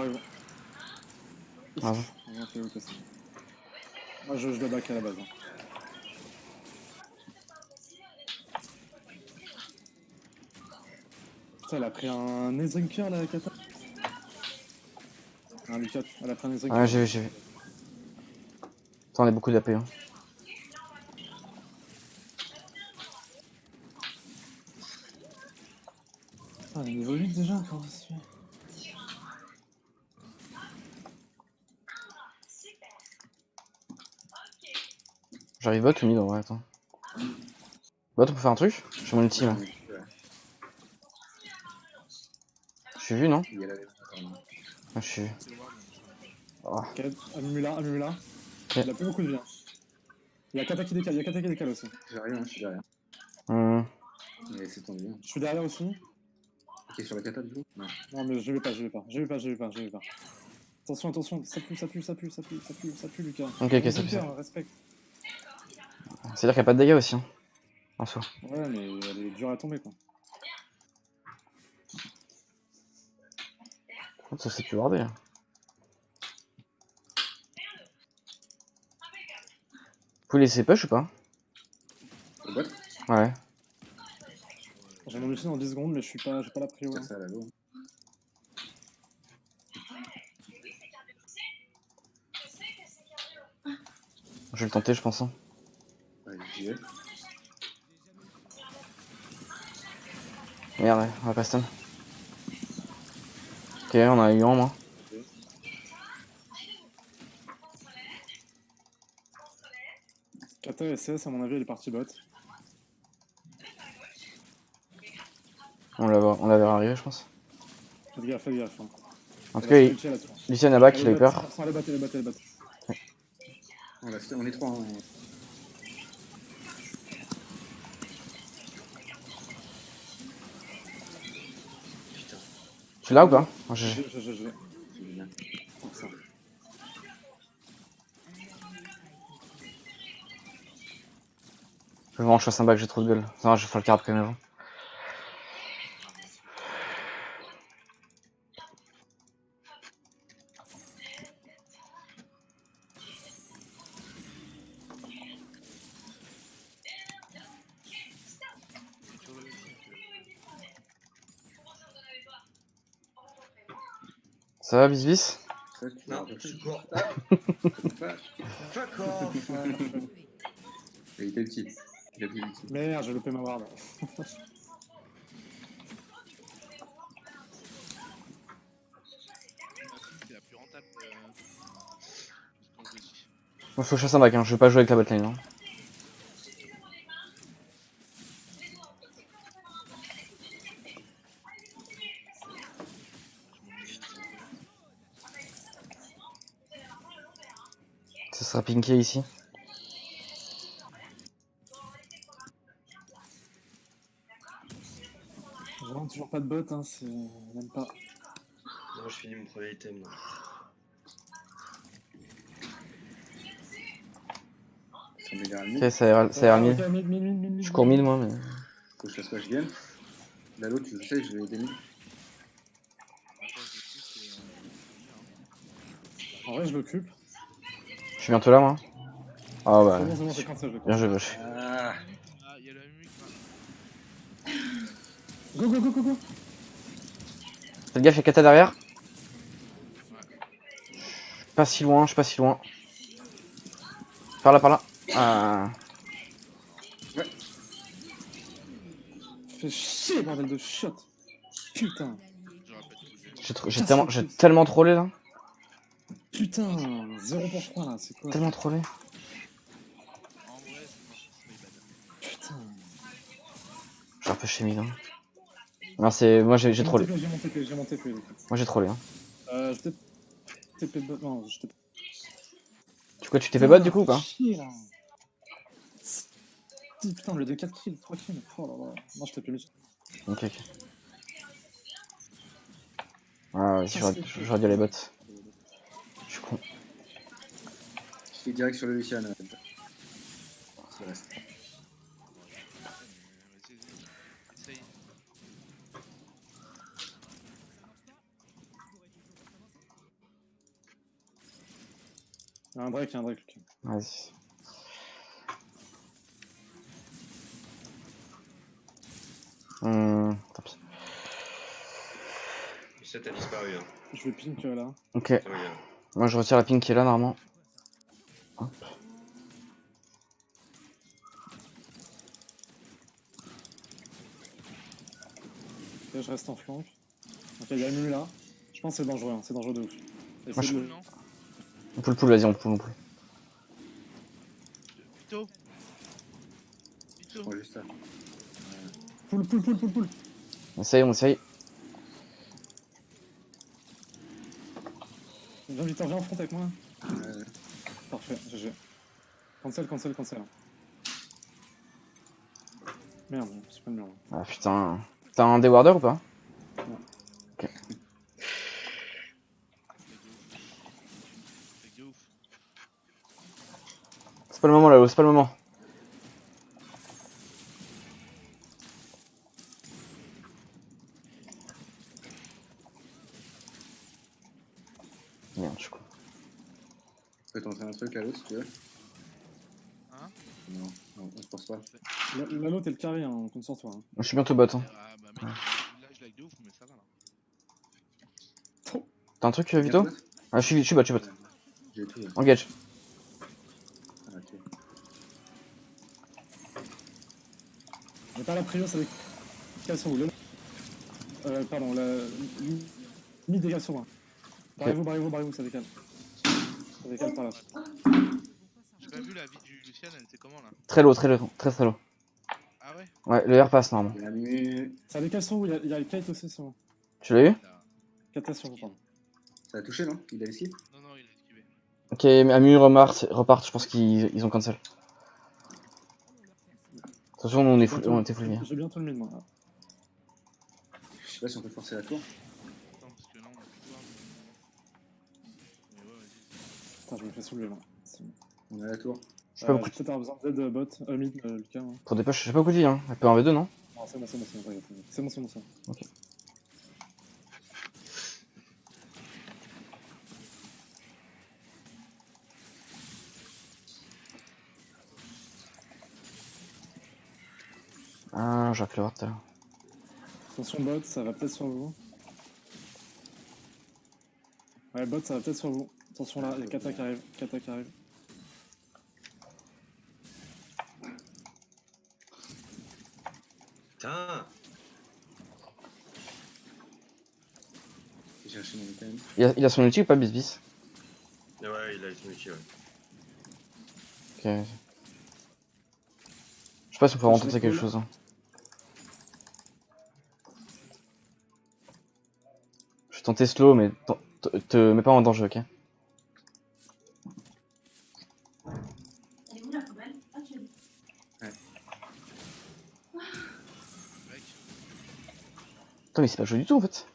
Bravo. Ok. Moi je dois back à la base. Hein. Putain, elle a pris un Nezrinker la Kata. Un Lucas, elle a pris un Nezrinker. Ouais, j'ai vu. Attends, on a beaucoup d'AP. Hein. Ah, elle est niveau 8 déjà, comment ça se fait? J'arrive bot ou mid en vrai, attends. Bot, on peut faire un truc? J'ai mon ulti là. Je suis vu, non? Il y a la Ah, je suis vu. Oh. Ok, Amumula. Ok. Il a plus beaucoup de vie. Hein. Il y a Kata qui décale aussi. J'ai rien, je suis derrière. Mais c'est tendu. Hein. Je suis derrière aussi. Ok, sur la Kata du coup? Non. Non, mais je vais pas. Attention, ça pue, Lucas. Ok, ça pue. Respect. C'est-à-dire qu'il n'y a pas de dégâts aussi, hein. En soi. Ouais, mais elle est dure à tomber, quoi. Ça s'est plus wardé. Vous laissez push ou pas? Au bot? Ouais. J'ai mon ulti dans 10 secondes, mais j'ai pas la prio. Faire Hein. ça à la low. Je vais le tenter, je pense. Hein. Ouais, j'y vais. Merde, ouais, on va pas stun. Ok, on a eu un, moi. Kata SS, à mon avis, elle est partie bot. On la verra arriver, je pense. Faites gaffe. Hein. En tout Elle cas, a son ulti, elle a tout. Lucien là-bas, il a eu peur. Elle est batte. On est 3 en... Putain. Tu l'as ou pas? J'ai. C'est bien. Pour ça. Je vais vraiment que je fasse un bac, j'ai trop de gueule. Ça va, je vais faire le carab quand même avant. Ça va, bis bis? Ça, tu Non, l'as je cours. pas. Fuck off. Il était utile. Il a plus utile. Merde, j'ai loupé ma ward. C'est la plus rentable. Je pense aussi. Moi, faut que je fasse un bac, hein. Je vais pas jouer avec la botlane. Hein. Ce sera Pinky ici. J'ai vraiment toujours pas de bot, hein, c'est même pas. Non, je finis mon premier item. Là. Ça me garde Ok, ça ira mid. Ok, mid. Je cours mid moi, mais. Faut que je fasse quoi, je gagne. Là, l'autre, je sais, je vais aider mid. En vrai, je l'occupe. Je suis bientôt là, moi. Ah bah. C'est bon, c'est cancel, je Bien joué, Bush. Ah, Ah, il y a la musique là. Go. Faites gaffe, il y a Kata derrière. Pas si loin, je suis pas si loin. Par là. Ah. Fais chier, bordel de shot. Putain. J'aurais pas de coup de J'ai tellement trollé là. Putain, 0 pour 3 là, c'est quoi? Tellement trollé. En vrai, c'est mort, c'est les bad. Putain. J'ai un peu chez mid. Hein. Non, c'est. Moi j'ai trollé. J'ai mon TP. Moi j'ai trollé. Hein. Je t'ai TP bot. Non, je t'ai. Tu t'es fait bot du coup ou pas? Chier là. Putain, le 2 4 kills, 3 kills. Oh là là. Non, je t'ai plus. Ok. Ah ouais, j'aurais dû aller bot. Je suis con. je fais direct sur le Lucian. Ça reste. Vas-y, essaye. Il y a un Drake. Vas-y. Tant pis. Le 7 a disparu. Hein. Je vais pink là. Ok. Ça regarde. Moi je retire la ping qui est là normalement. Hop. Là, je reste en flanc. Ok, il y a Mu là. Je pense que c'est dangereux, c'est dangereux de ouf. Moi, je- Non. On pull, vas-y, on pull. Pito. Je prends juste ça. Pull. On essaye. Viens en front avec moi. Ouais. Parfait, GG. Cancel. Merde, c'est pas le mur. Ah putain. T'as un déwarder ou pas? Ok. C'est de ouf. C'est pas le moment là, c'est pas le moment. Merde, je suis con. Je peux t'entrer un truc à l'autre si tu veux. Hein? Non, je pense pas. Là, t'es le carré, hein, on compte sur toi. Hein. Moi je suis bientôt bot. Hein. Ah bah mec, là je like de ouf, mais ça va là. T'as un truc Vito? Ah, je suis bot. J'ai tout. Ouais. Engage. Ah, ok. J'ai pas la prio, ça décale sur vous. Pardon, mid dégage sur moi. Barrez-vous, ça décale. Ça décale par là. J'ai pas vu la vie du Lucian, elle était comment là? Très low. Ah ouais? Ouais, le R passe normalement. Il a mis. Ça décale sur vous, il y a le kite aussi sur vous. Tu l'as eu? Kata sur vous, pardon. Ça a touché, non? Il a esquive? Non, il a esquivé. Ok, Amu repart, je pense qu'ils ont cancel. Attention, nous on était full bien. J'ai bientôt le mid, moi. Je sais pas si on peut forcer la tour. Attends, parce que là on a plus de voir. Mais ouais, vas-y. Putain, je me fais soulever là. C'est bon. On est à la tour. J'ai pas beaucoup Peut-être avoir besoin d'aide bot, mid, Lucas. Hein. Pour des push, j'ai pas beaucoup de vie, hein. Elle peut en V2, non? Non, c'est bon, t'inquiète. C'est bon. Ok. Ah, j'aurais pu l'avoir tout à l'heure. Attention bot, ça va peut-être sur vous. Ouais, bot, ça va peut-être sur vous. Attention là, il y a Kata qui arrive. Putain. J'ai cherché mon item. Il a son ulti ou pas, Bisbis? Ouais, il a son outil, ouais. Ok. Je sais pas si on peut vraiment tenter quelque chose. Hein. Je vais tenter slow, mais te mets pas en danger, ok? Putain, mais c'est pas joué du tout en fait.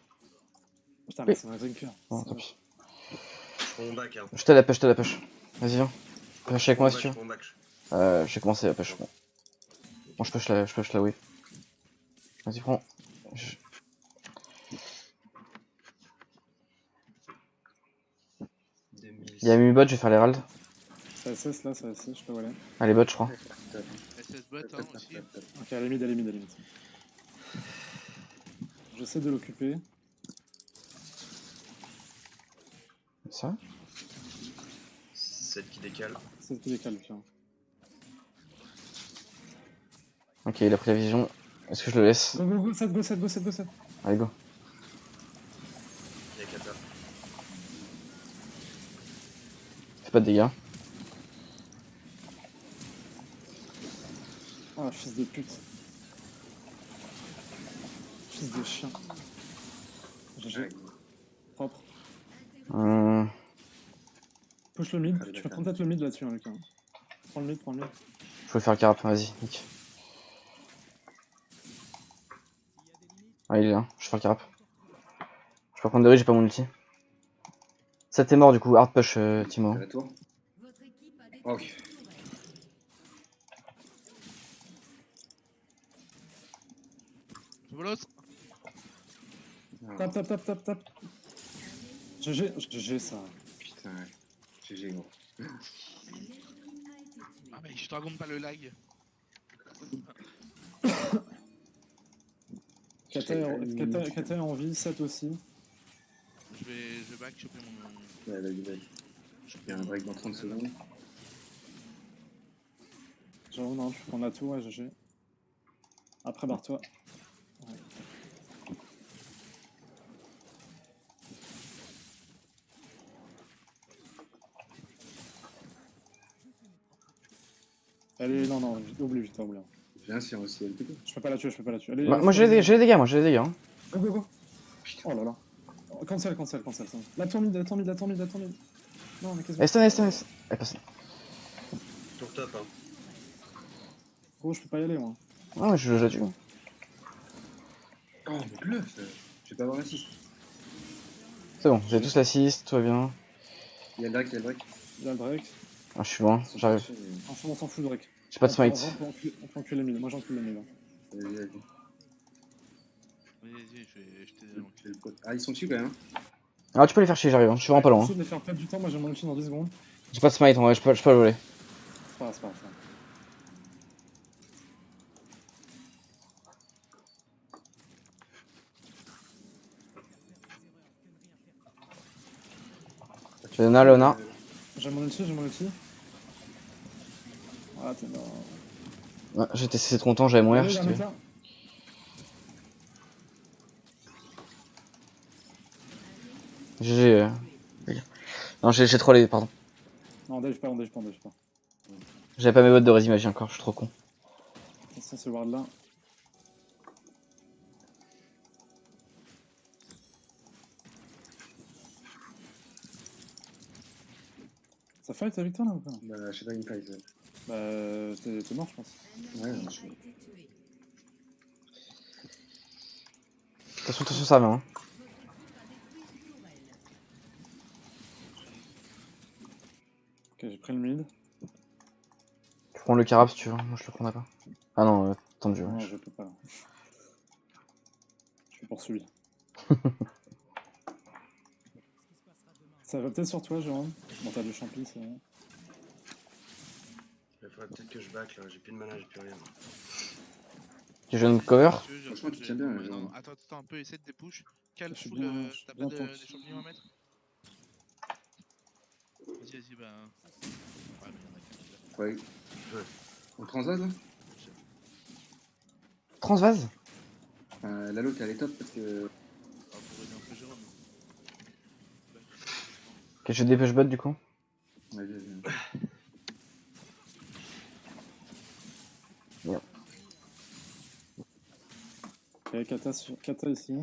Putain, mais c'est un vainqueur. Bon, tant pis. Mon bac, hein. Je te la pêche. Vas-y, viens. Pêche avec moi si tu veux. Mon bac. J'ai commencé la pêche. Bon, je pêche la wave. Vas-y, prends. Il y a Mimibot, je vais faire l'Herald. C'est SS là, c'est SS, je peux aller. Allez, bot, je crois. SS bot hein, aussi. Ok, à la mid. J'essaie de l'occuper. Ça? Celle qui décale. C'est ce qui décale, Lucas. Ok, il a pris la vision. Est-ce que je le laisse? Go, 7. Allez, go. Il y a Kata. Fais pas de dégâts. Ah, fils de pute. Fils de chien. GG. Propre. Push le mid. Tu peux prendre peut-être le mid là-dessus, hein, Lucas. Prends le mid. Je peux faire le carap, vas-y, nique. Ah, il est là, je vais faire le carap. Je peux prendre de riz, j'ai pas mon ulti. Ça t'es mort du coup, hard push Timo. Retour. Votre équipe a détruit Ok. une tourelle. Je volosse. Tap. GG ça. Putain, ouais. GG gros. Un ennemi a été tué. Ah mais je te raconte pas le lag. Kata est en vie, 7 aussi. Je vais back choper mon. Ouais, vas-y. Il y a un break dans 30 secondes. J'avoue, non, tu prends la tour, ouais, GG. Après, barre-toi. Ouais. Allez, non, oublie vite. Viens si on aussi LPT. Je peux pas la tuer. Allez, Moi j'ai les dégâts, hein. Go. Oh là là. Cancel. La tour mid. Non, mais qu'est-ce que... Stun. Elle passe. Tour top, hein. Gros, je peux pas y aller, moi. Ah ouais, je la tue. Oh, mais bluff. Je vais pas avoir l'assist. C'est bon, vous avez tous l'assist, tout va bien. Il y a le Drake. Il y a le Drake. Ah, je suis loin, j'arrive. Franchement, on s'en fout, Drake. J'ai pas de smite. On peut enculer les mid. Moi, j'encule les mid. Vas-y. Vas-y, je t'ai Je fais le pote. Ah, ils sont dessus quand même. Ah, tu peux les faire chier, j'arrive, hein. Je suis vraiment pas loin. J'essaie de les faire perdre du temps. Moi, j'ai mon ulti dans 10 secondes. J'ai pas de smite, en vrai, je peux le voler. C'est pas grave. Léona. J'ai mon ulti. Ah, t'es mort. Ouais, j'ai testé trop longtemps, j'allais mourir. Allez, j'étais- là. GG. Non, j'ai trollé, pardon. Non, Dave pas. J'avais pas mes bottes de résimage encore, je suis trop con. Attention, ce ward là. Ça fight avec toi là ou pas? Bah, je sais pas, une fight. Bah, t'es mort, je pense. Ouais, Un ennemi je a suis. été tué. Attention, ça va, hein. Votre équipe a détruit une tourelle. Ok, j'ai pris le mid. prends le carab si tu veux, moi je le prendrai pas. Ah non, tendu. Non, Ouais. je peux pas. Je suis poursuivi. Ça va peut-être sur toi, Jérôme. Bon, t'as du champi, c'est bon. Il faudrait peut-être que je back là, j'ai plus de mana, j'ai plus rien. Tu jeune cover? Franchement, tu tiens bien, Non, Jérôme. attends un peu, essaie de des push. Cale Je suis full, bien, je suis t'as bien pas tanky. des champignons à mettre? Vas-y, bah. Ouais, mais y'en a qu'un qui l'a. Ouais. On transvase là Transvase? Lalo, t'es allé top parce que. Ah, pour aider un peu Jérôme. Ok, je dépêche bot du coup. Ouais, vas-y. Il y a Kata ici.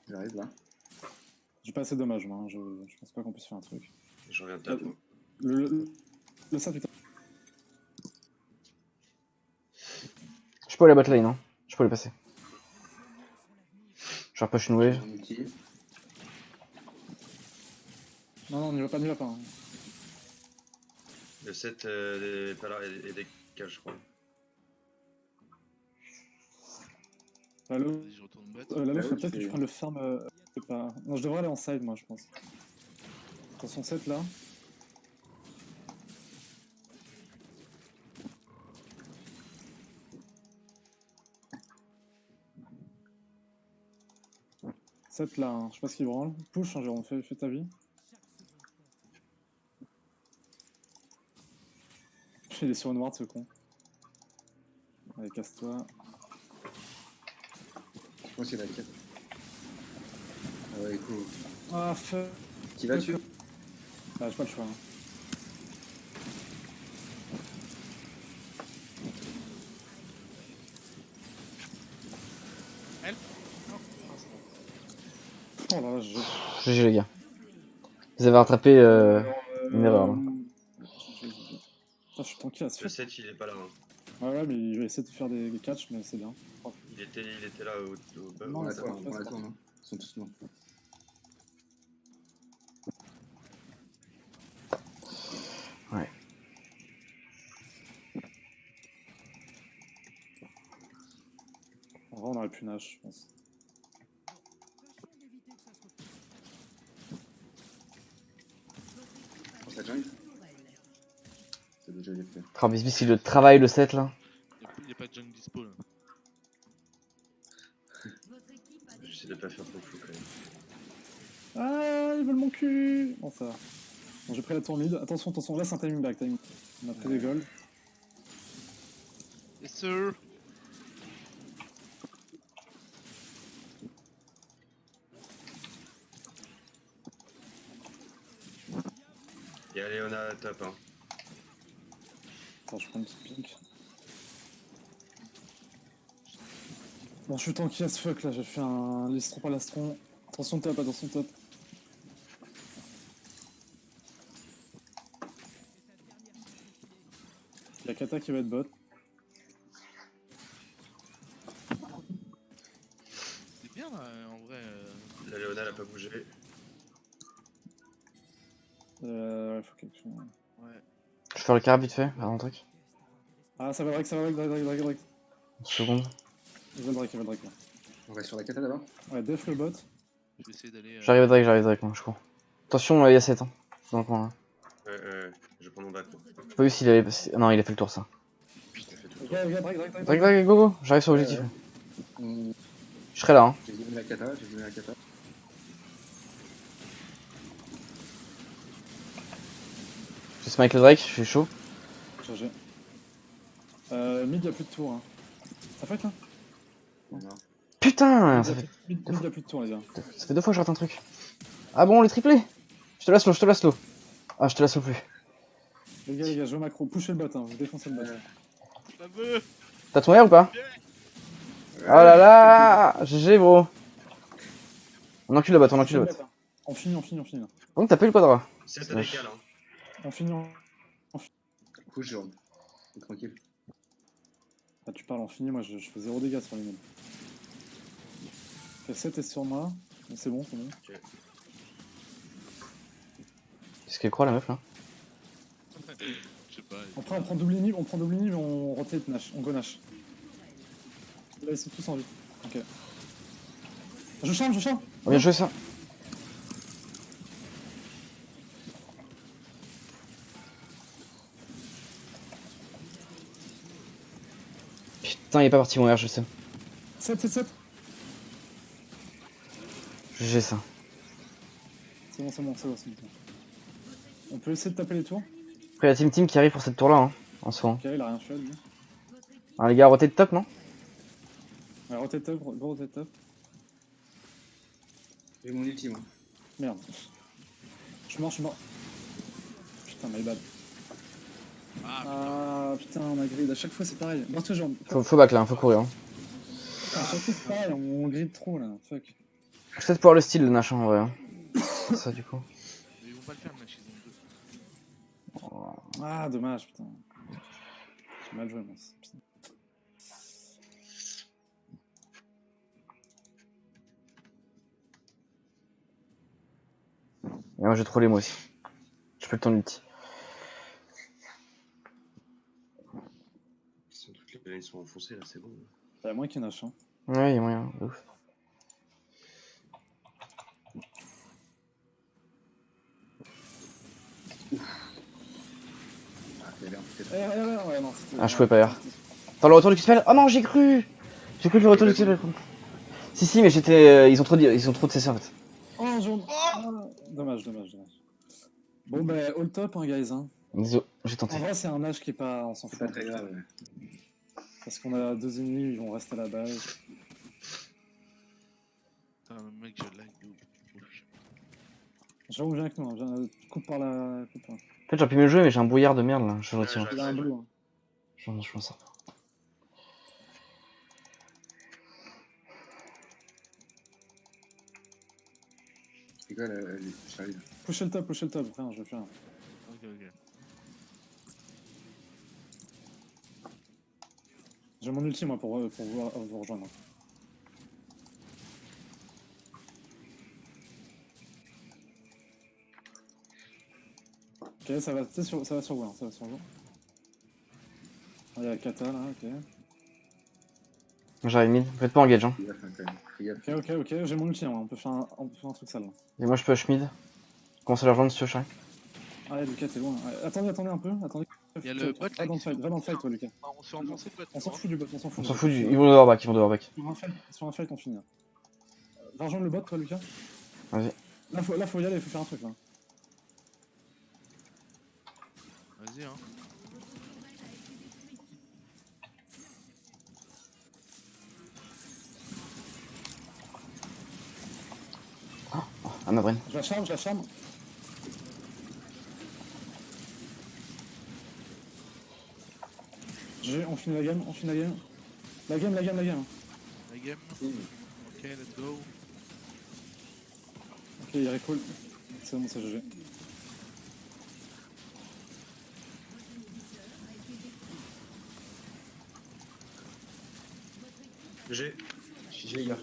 J'arrive là. J'ai pas assez de dommage, moi. Hein. Je pense pas qu'on puisse faire un truc. Je reviens top. Moi. Le ça, putain. Je peux aller à bot lane, hein. Je peux les passer. Je repush une wave. Mon ulti. Non, n'y va pas, n'y va pas. Hein. Le 7 est pas là et décale, je crois. Lalo, Vas-y, je retourne bot. Lalo, Bah faut ouais, peut-être que tu c'est- prennes le farm. Je sais pas. Non, je devrais aller en side, moi, je pense. Attention 7 là. Cette là, hein. Je sais pas ce qu'il branle. Push, hein, Jérôme, fais ta vie. Il est sur une ward ce con. Allez, casse-toi. Je pense qu'il y a la 4. Ah ouais, cool. Ah, fuck. Qui va dessus Ah, j'ai pas le choix. Hein. Elle? Non, ah, c'est bon. Oh là là, GG les gars. Vous avez rattrapé une erreur. Là. Putain, je suis tranquille à ce Le fait. 7 il est pas là. Hein. Ouais, mais il va essayer de faire des catchs, mais c'est bien. Il était là au bas. Non, On c'est attend, pas- on c'est attend, pas- non Ils sont tous morts. Ouais. En vrai, on aurait pu nage, je pense. Pour sa jungle c'est déjà été fait. Oh, Bisbis, il le travaille le 7 là. Il y a pas de jungle dispo là. Votre équipe a J'essaie de pas faire trop fou quand même. Ah, ils veulent mon cul. Bon, ça va. Bon, j'ai pris la tour mid. Attention, attention, là c'est un timing back. On a pris des golds. Yes sir. Il y a Léona top. Hein. Attends, je prends une petite pink. Bon, je suis tanky as fuck là, j'ai fait un listron pas lastron. Attention top, attention top. Il y a Kata qui va être bot. C'est bien là, en vrai. La Léona elle a pas bougé. Ouais, faut quelque chose. Ouais. Je vais faire le carab vite fait, pardon, un truc. Ah, ça va Drake, Drake. Une seconde. Il va le Drake là. On reste sur la kata d'abord. Ouais, def le bot. Je vais essayer d'aller. J'arrive Drake, moi, je crois. Attention, il y a 7 hein, dans le coin là. Je prends mon back. Moi. J'ai pas vu s'il avait passé. Non, il a fait le tour ça. Putain, fait tout le Regarde, tour. Drake. Drake, go go, j'arrive sur l'objectif. Je serai là, hein. J'ai donné la kata. Je smite le Drake, je suis chaud. Chargé. Mid y'a plus de tour. Hein. Ça fait là Non. Putain, ça fait... Mid y'a plus de tour les gars. ça fait 2 fois que je rate un truc. Ah bon, les triplés. Je te la slow. Ah, je te la slow plus. Les gars, je veux macro. Pushez le bot, hein. Vous défoncez le bot. La veux. T'as ton air ou pas? Oh là là, GG bro. On encule le bot, Pushez le bot, hein. On finit là. Donc t'as pas eu le quadra. 7 à décale. Hein. On finit. Push, Jérôme. Tranquille. Ah, tu parles en fini, moi je fais 0 dégâts sur les mêmes. Fait 7 est sur moi. C'est bon. Qu'est-ce qu'elle croit la meuf là? Je sais pas. pas. On prend double inhib, mais on rotate Nash, on go Nash. Là ils sont tous en vie. Ok. Je charme. On vient jouer ça. Putain, il est pas parti mon R, je sais. 7. J'ai ça. C'est bon. On peut essayer de taper les tours. Après, la team qui arrive pour cette tour là, hein, en soi. Ok, il a rien fait lui. Ah, les gars, rotate de top, non? Ouais, rotate top, gros rotate top. J'ai mon ulti, moi. Merde. Je suis mort. Putain, my bad. Ah putain, on a grid. À chaque fois c'est pareil. Barre-toi, genre. Faut back là, hein, faut courir. Hein. À chaque fois c'est pareil, on grid trop là. Fuck. Je vais peut-être pouvoir le style de Nash en vrai. Hein. C'est ça du coup. Mais ils vont pas le faire, le match, ils ont 2. Ah, dommage, putain. J'ai mal joué, moi. Putain. Et moi j'ai trollé moi aussi. Je peux le temps l'ulti. Toutes les plaines sont enfoncées là, c'est bon. Il y a moins qu'il y en a, hein. Ouais, il y a moyen, de ouf. Ouais, non, Ah, je pouvais pas faire. Attends, le retour du Q-Spell. Oh non, j'ai cru que le retour du Q-Spell. Si, mais j'étais. Ils ont trop de CC en fait. Oh, jaune. Ah, dommage. Bon, bah, all top, hein, guys. Hein. Désolé, j'ai tenté. En vrai, c'est un âge qui est pas. On s'en C'est fout. pas très grave. Ouais. Parce qu'on a 2 ennemis, ils vont rester à la base. Putain, le mec, je lag de ouf. Jérôme, viens avec nous. Hein. Coupe par la. Coupe, hein. En fait, j'aurais pu mieux jouer, mais j'ai un brouillard de merde là. Je le retire. Il a un blue. Hein. Je m'en sors. C'est quoi, j'arrive. Pushez le top, frère, je vais faire. Ok. J'ai mon ulti, moi, pour vous rejoindre. Ok, ça va sur vous, hein, ça va sur vous. Ah, il y a Kata, là, ok. J'arrive mid, faites pas engage. Hein. Fais gaffe. Ok, j'ai mon ulti, hein, on peut faire un truc sale. Là. Et moi je push mid. Commence à la rejoindre si tu veux, Charlie. Ah, Lucas, t'es loin. Attendez un peu, attendez. Il y a le bot là. Va dans le fight, toi, Lucas. On se fait enfoncer le bot. On s'en fout du bot, on s'en fout. On s'en fout du. Ils vont devoir back, Sur un fight, on finit. Va rejoindre le bot, toi, Lucas. Vas-y. Là, faut y aller, faut faire un truc, là. Vas-y, hein. Ah, ma brain. Je la charme. On finit la game. La game. La game. Ok, let's go. Ok, il recall. C'est bon, c'est GG. J'ai. les gars.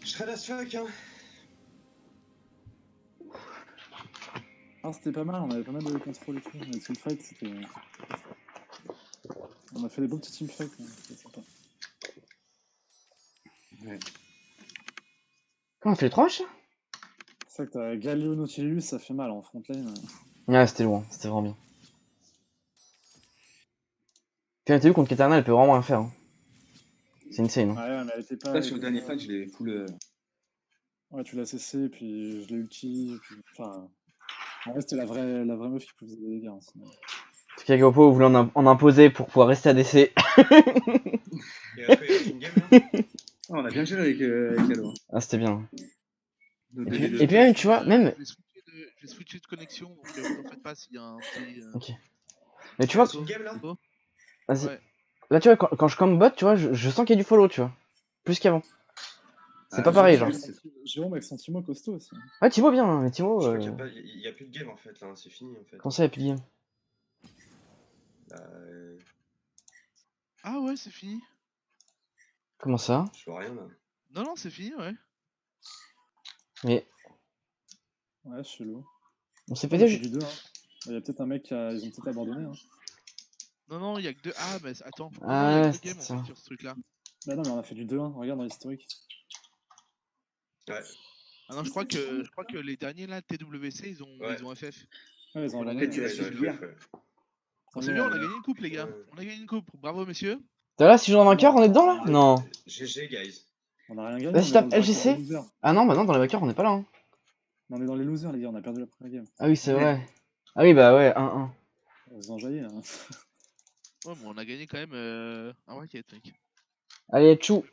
Je trade as fuck, hein. Ah, c'était pas mal, on avait pas mal de contrôle et tout. Les teamfights, c'était. On a fait des beaux petits teamfights, hein. C'était sympa. Ouais. Comment on fait les 3 matchs là? C'est vrai que t'as Galio Nautilus, ça fait mal en frontline. Ouais, c'était loin, c'était vraiment bien. Puis t'as vu contre Katana, elle peut vraiment rien faire. Hein. C'est insane. Hein. Ouais, mais elle était pas. Là, sur le dernier fight, je l'ai full. Ouais, tu l'as cessé, puis je l'ai ulti, puis. Enfin. En vrai, c'était la vraie meuf qui faisait des dégâts. Hein, sinon. En tout cas, Gopo voulait en imposer pour pouvoir rester ADC. Et après, il y a une game là. Oh, on a bien joué avec Halo. Ah, c'était bien. Nos Et deux puis- D2. et puis même, tu vois, même. Je vais switcher de connexion, donc vous en faites pas s'il y a un petit. Ok. Mais tu vois, C'est une game là. vas-y. Ouais. Là, tu vois, quand je combo bot, tu vois, je sens qu'il y a du follow, tu vois. Plus qu'avant. C'est pas pareil, genre. Jérôme avec son Timo costaud aussi. Ouais, Timo bien, hein, mais Timo. Je crois qu'il y a plus de game en fait là, c'est fini en fait. Comment ça, y'a plus de game? Bah, Ah ouais, c'est fini. Comment ça? je vois rien là. Non, c'est fini, ouais. Mais Ouais, chelou. on s'est On a pété. fait du 2, hein. Il y a peut-être un mec ils ont peut-être abandonné. Hein. Non, non, il y a que deux. Ah, mais attends. Non, Ah il y a ouais, que deux c'était games en ça. fait sur ce truc-là. Bah non, mais on a fait du 2-1. Regarde dans l'historique. Ouais. Ah non, je crois que les derniers là, TWC, ils ont FF. Ouais, ils ont Voilà, abandonné. peut-être c'est la Ouais, suite ouais, d'hier. ouais. Bon, c'est bien, on a gagné une coupe, les gars. Ouais. On a gagné une coupe. Bravo, messieurs. T'as là, si je joue en vainqueur, on est dedans là? Non. GG, guys. On a rien gagné. Là, On si est je dans tape le bracket LGC. des losers. Ah non, bah non, dans les vainqueurs, on est pas là. Hein. On est dans les losers, les gars. On a perdu la première game. Ah oui, c'est vrai. Ah oui, bah ouais, 1-1. On se enjailler, hein. Ouais, mais on a gagné quand même un bracket, mec. Allez, tchou.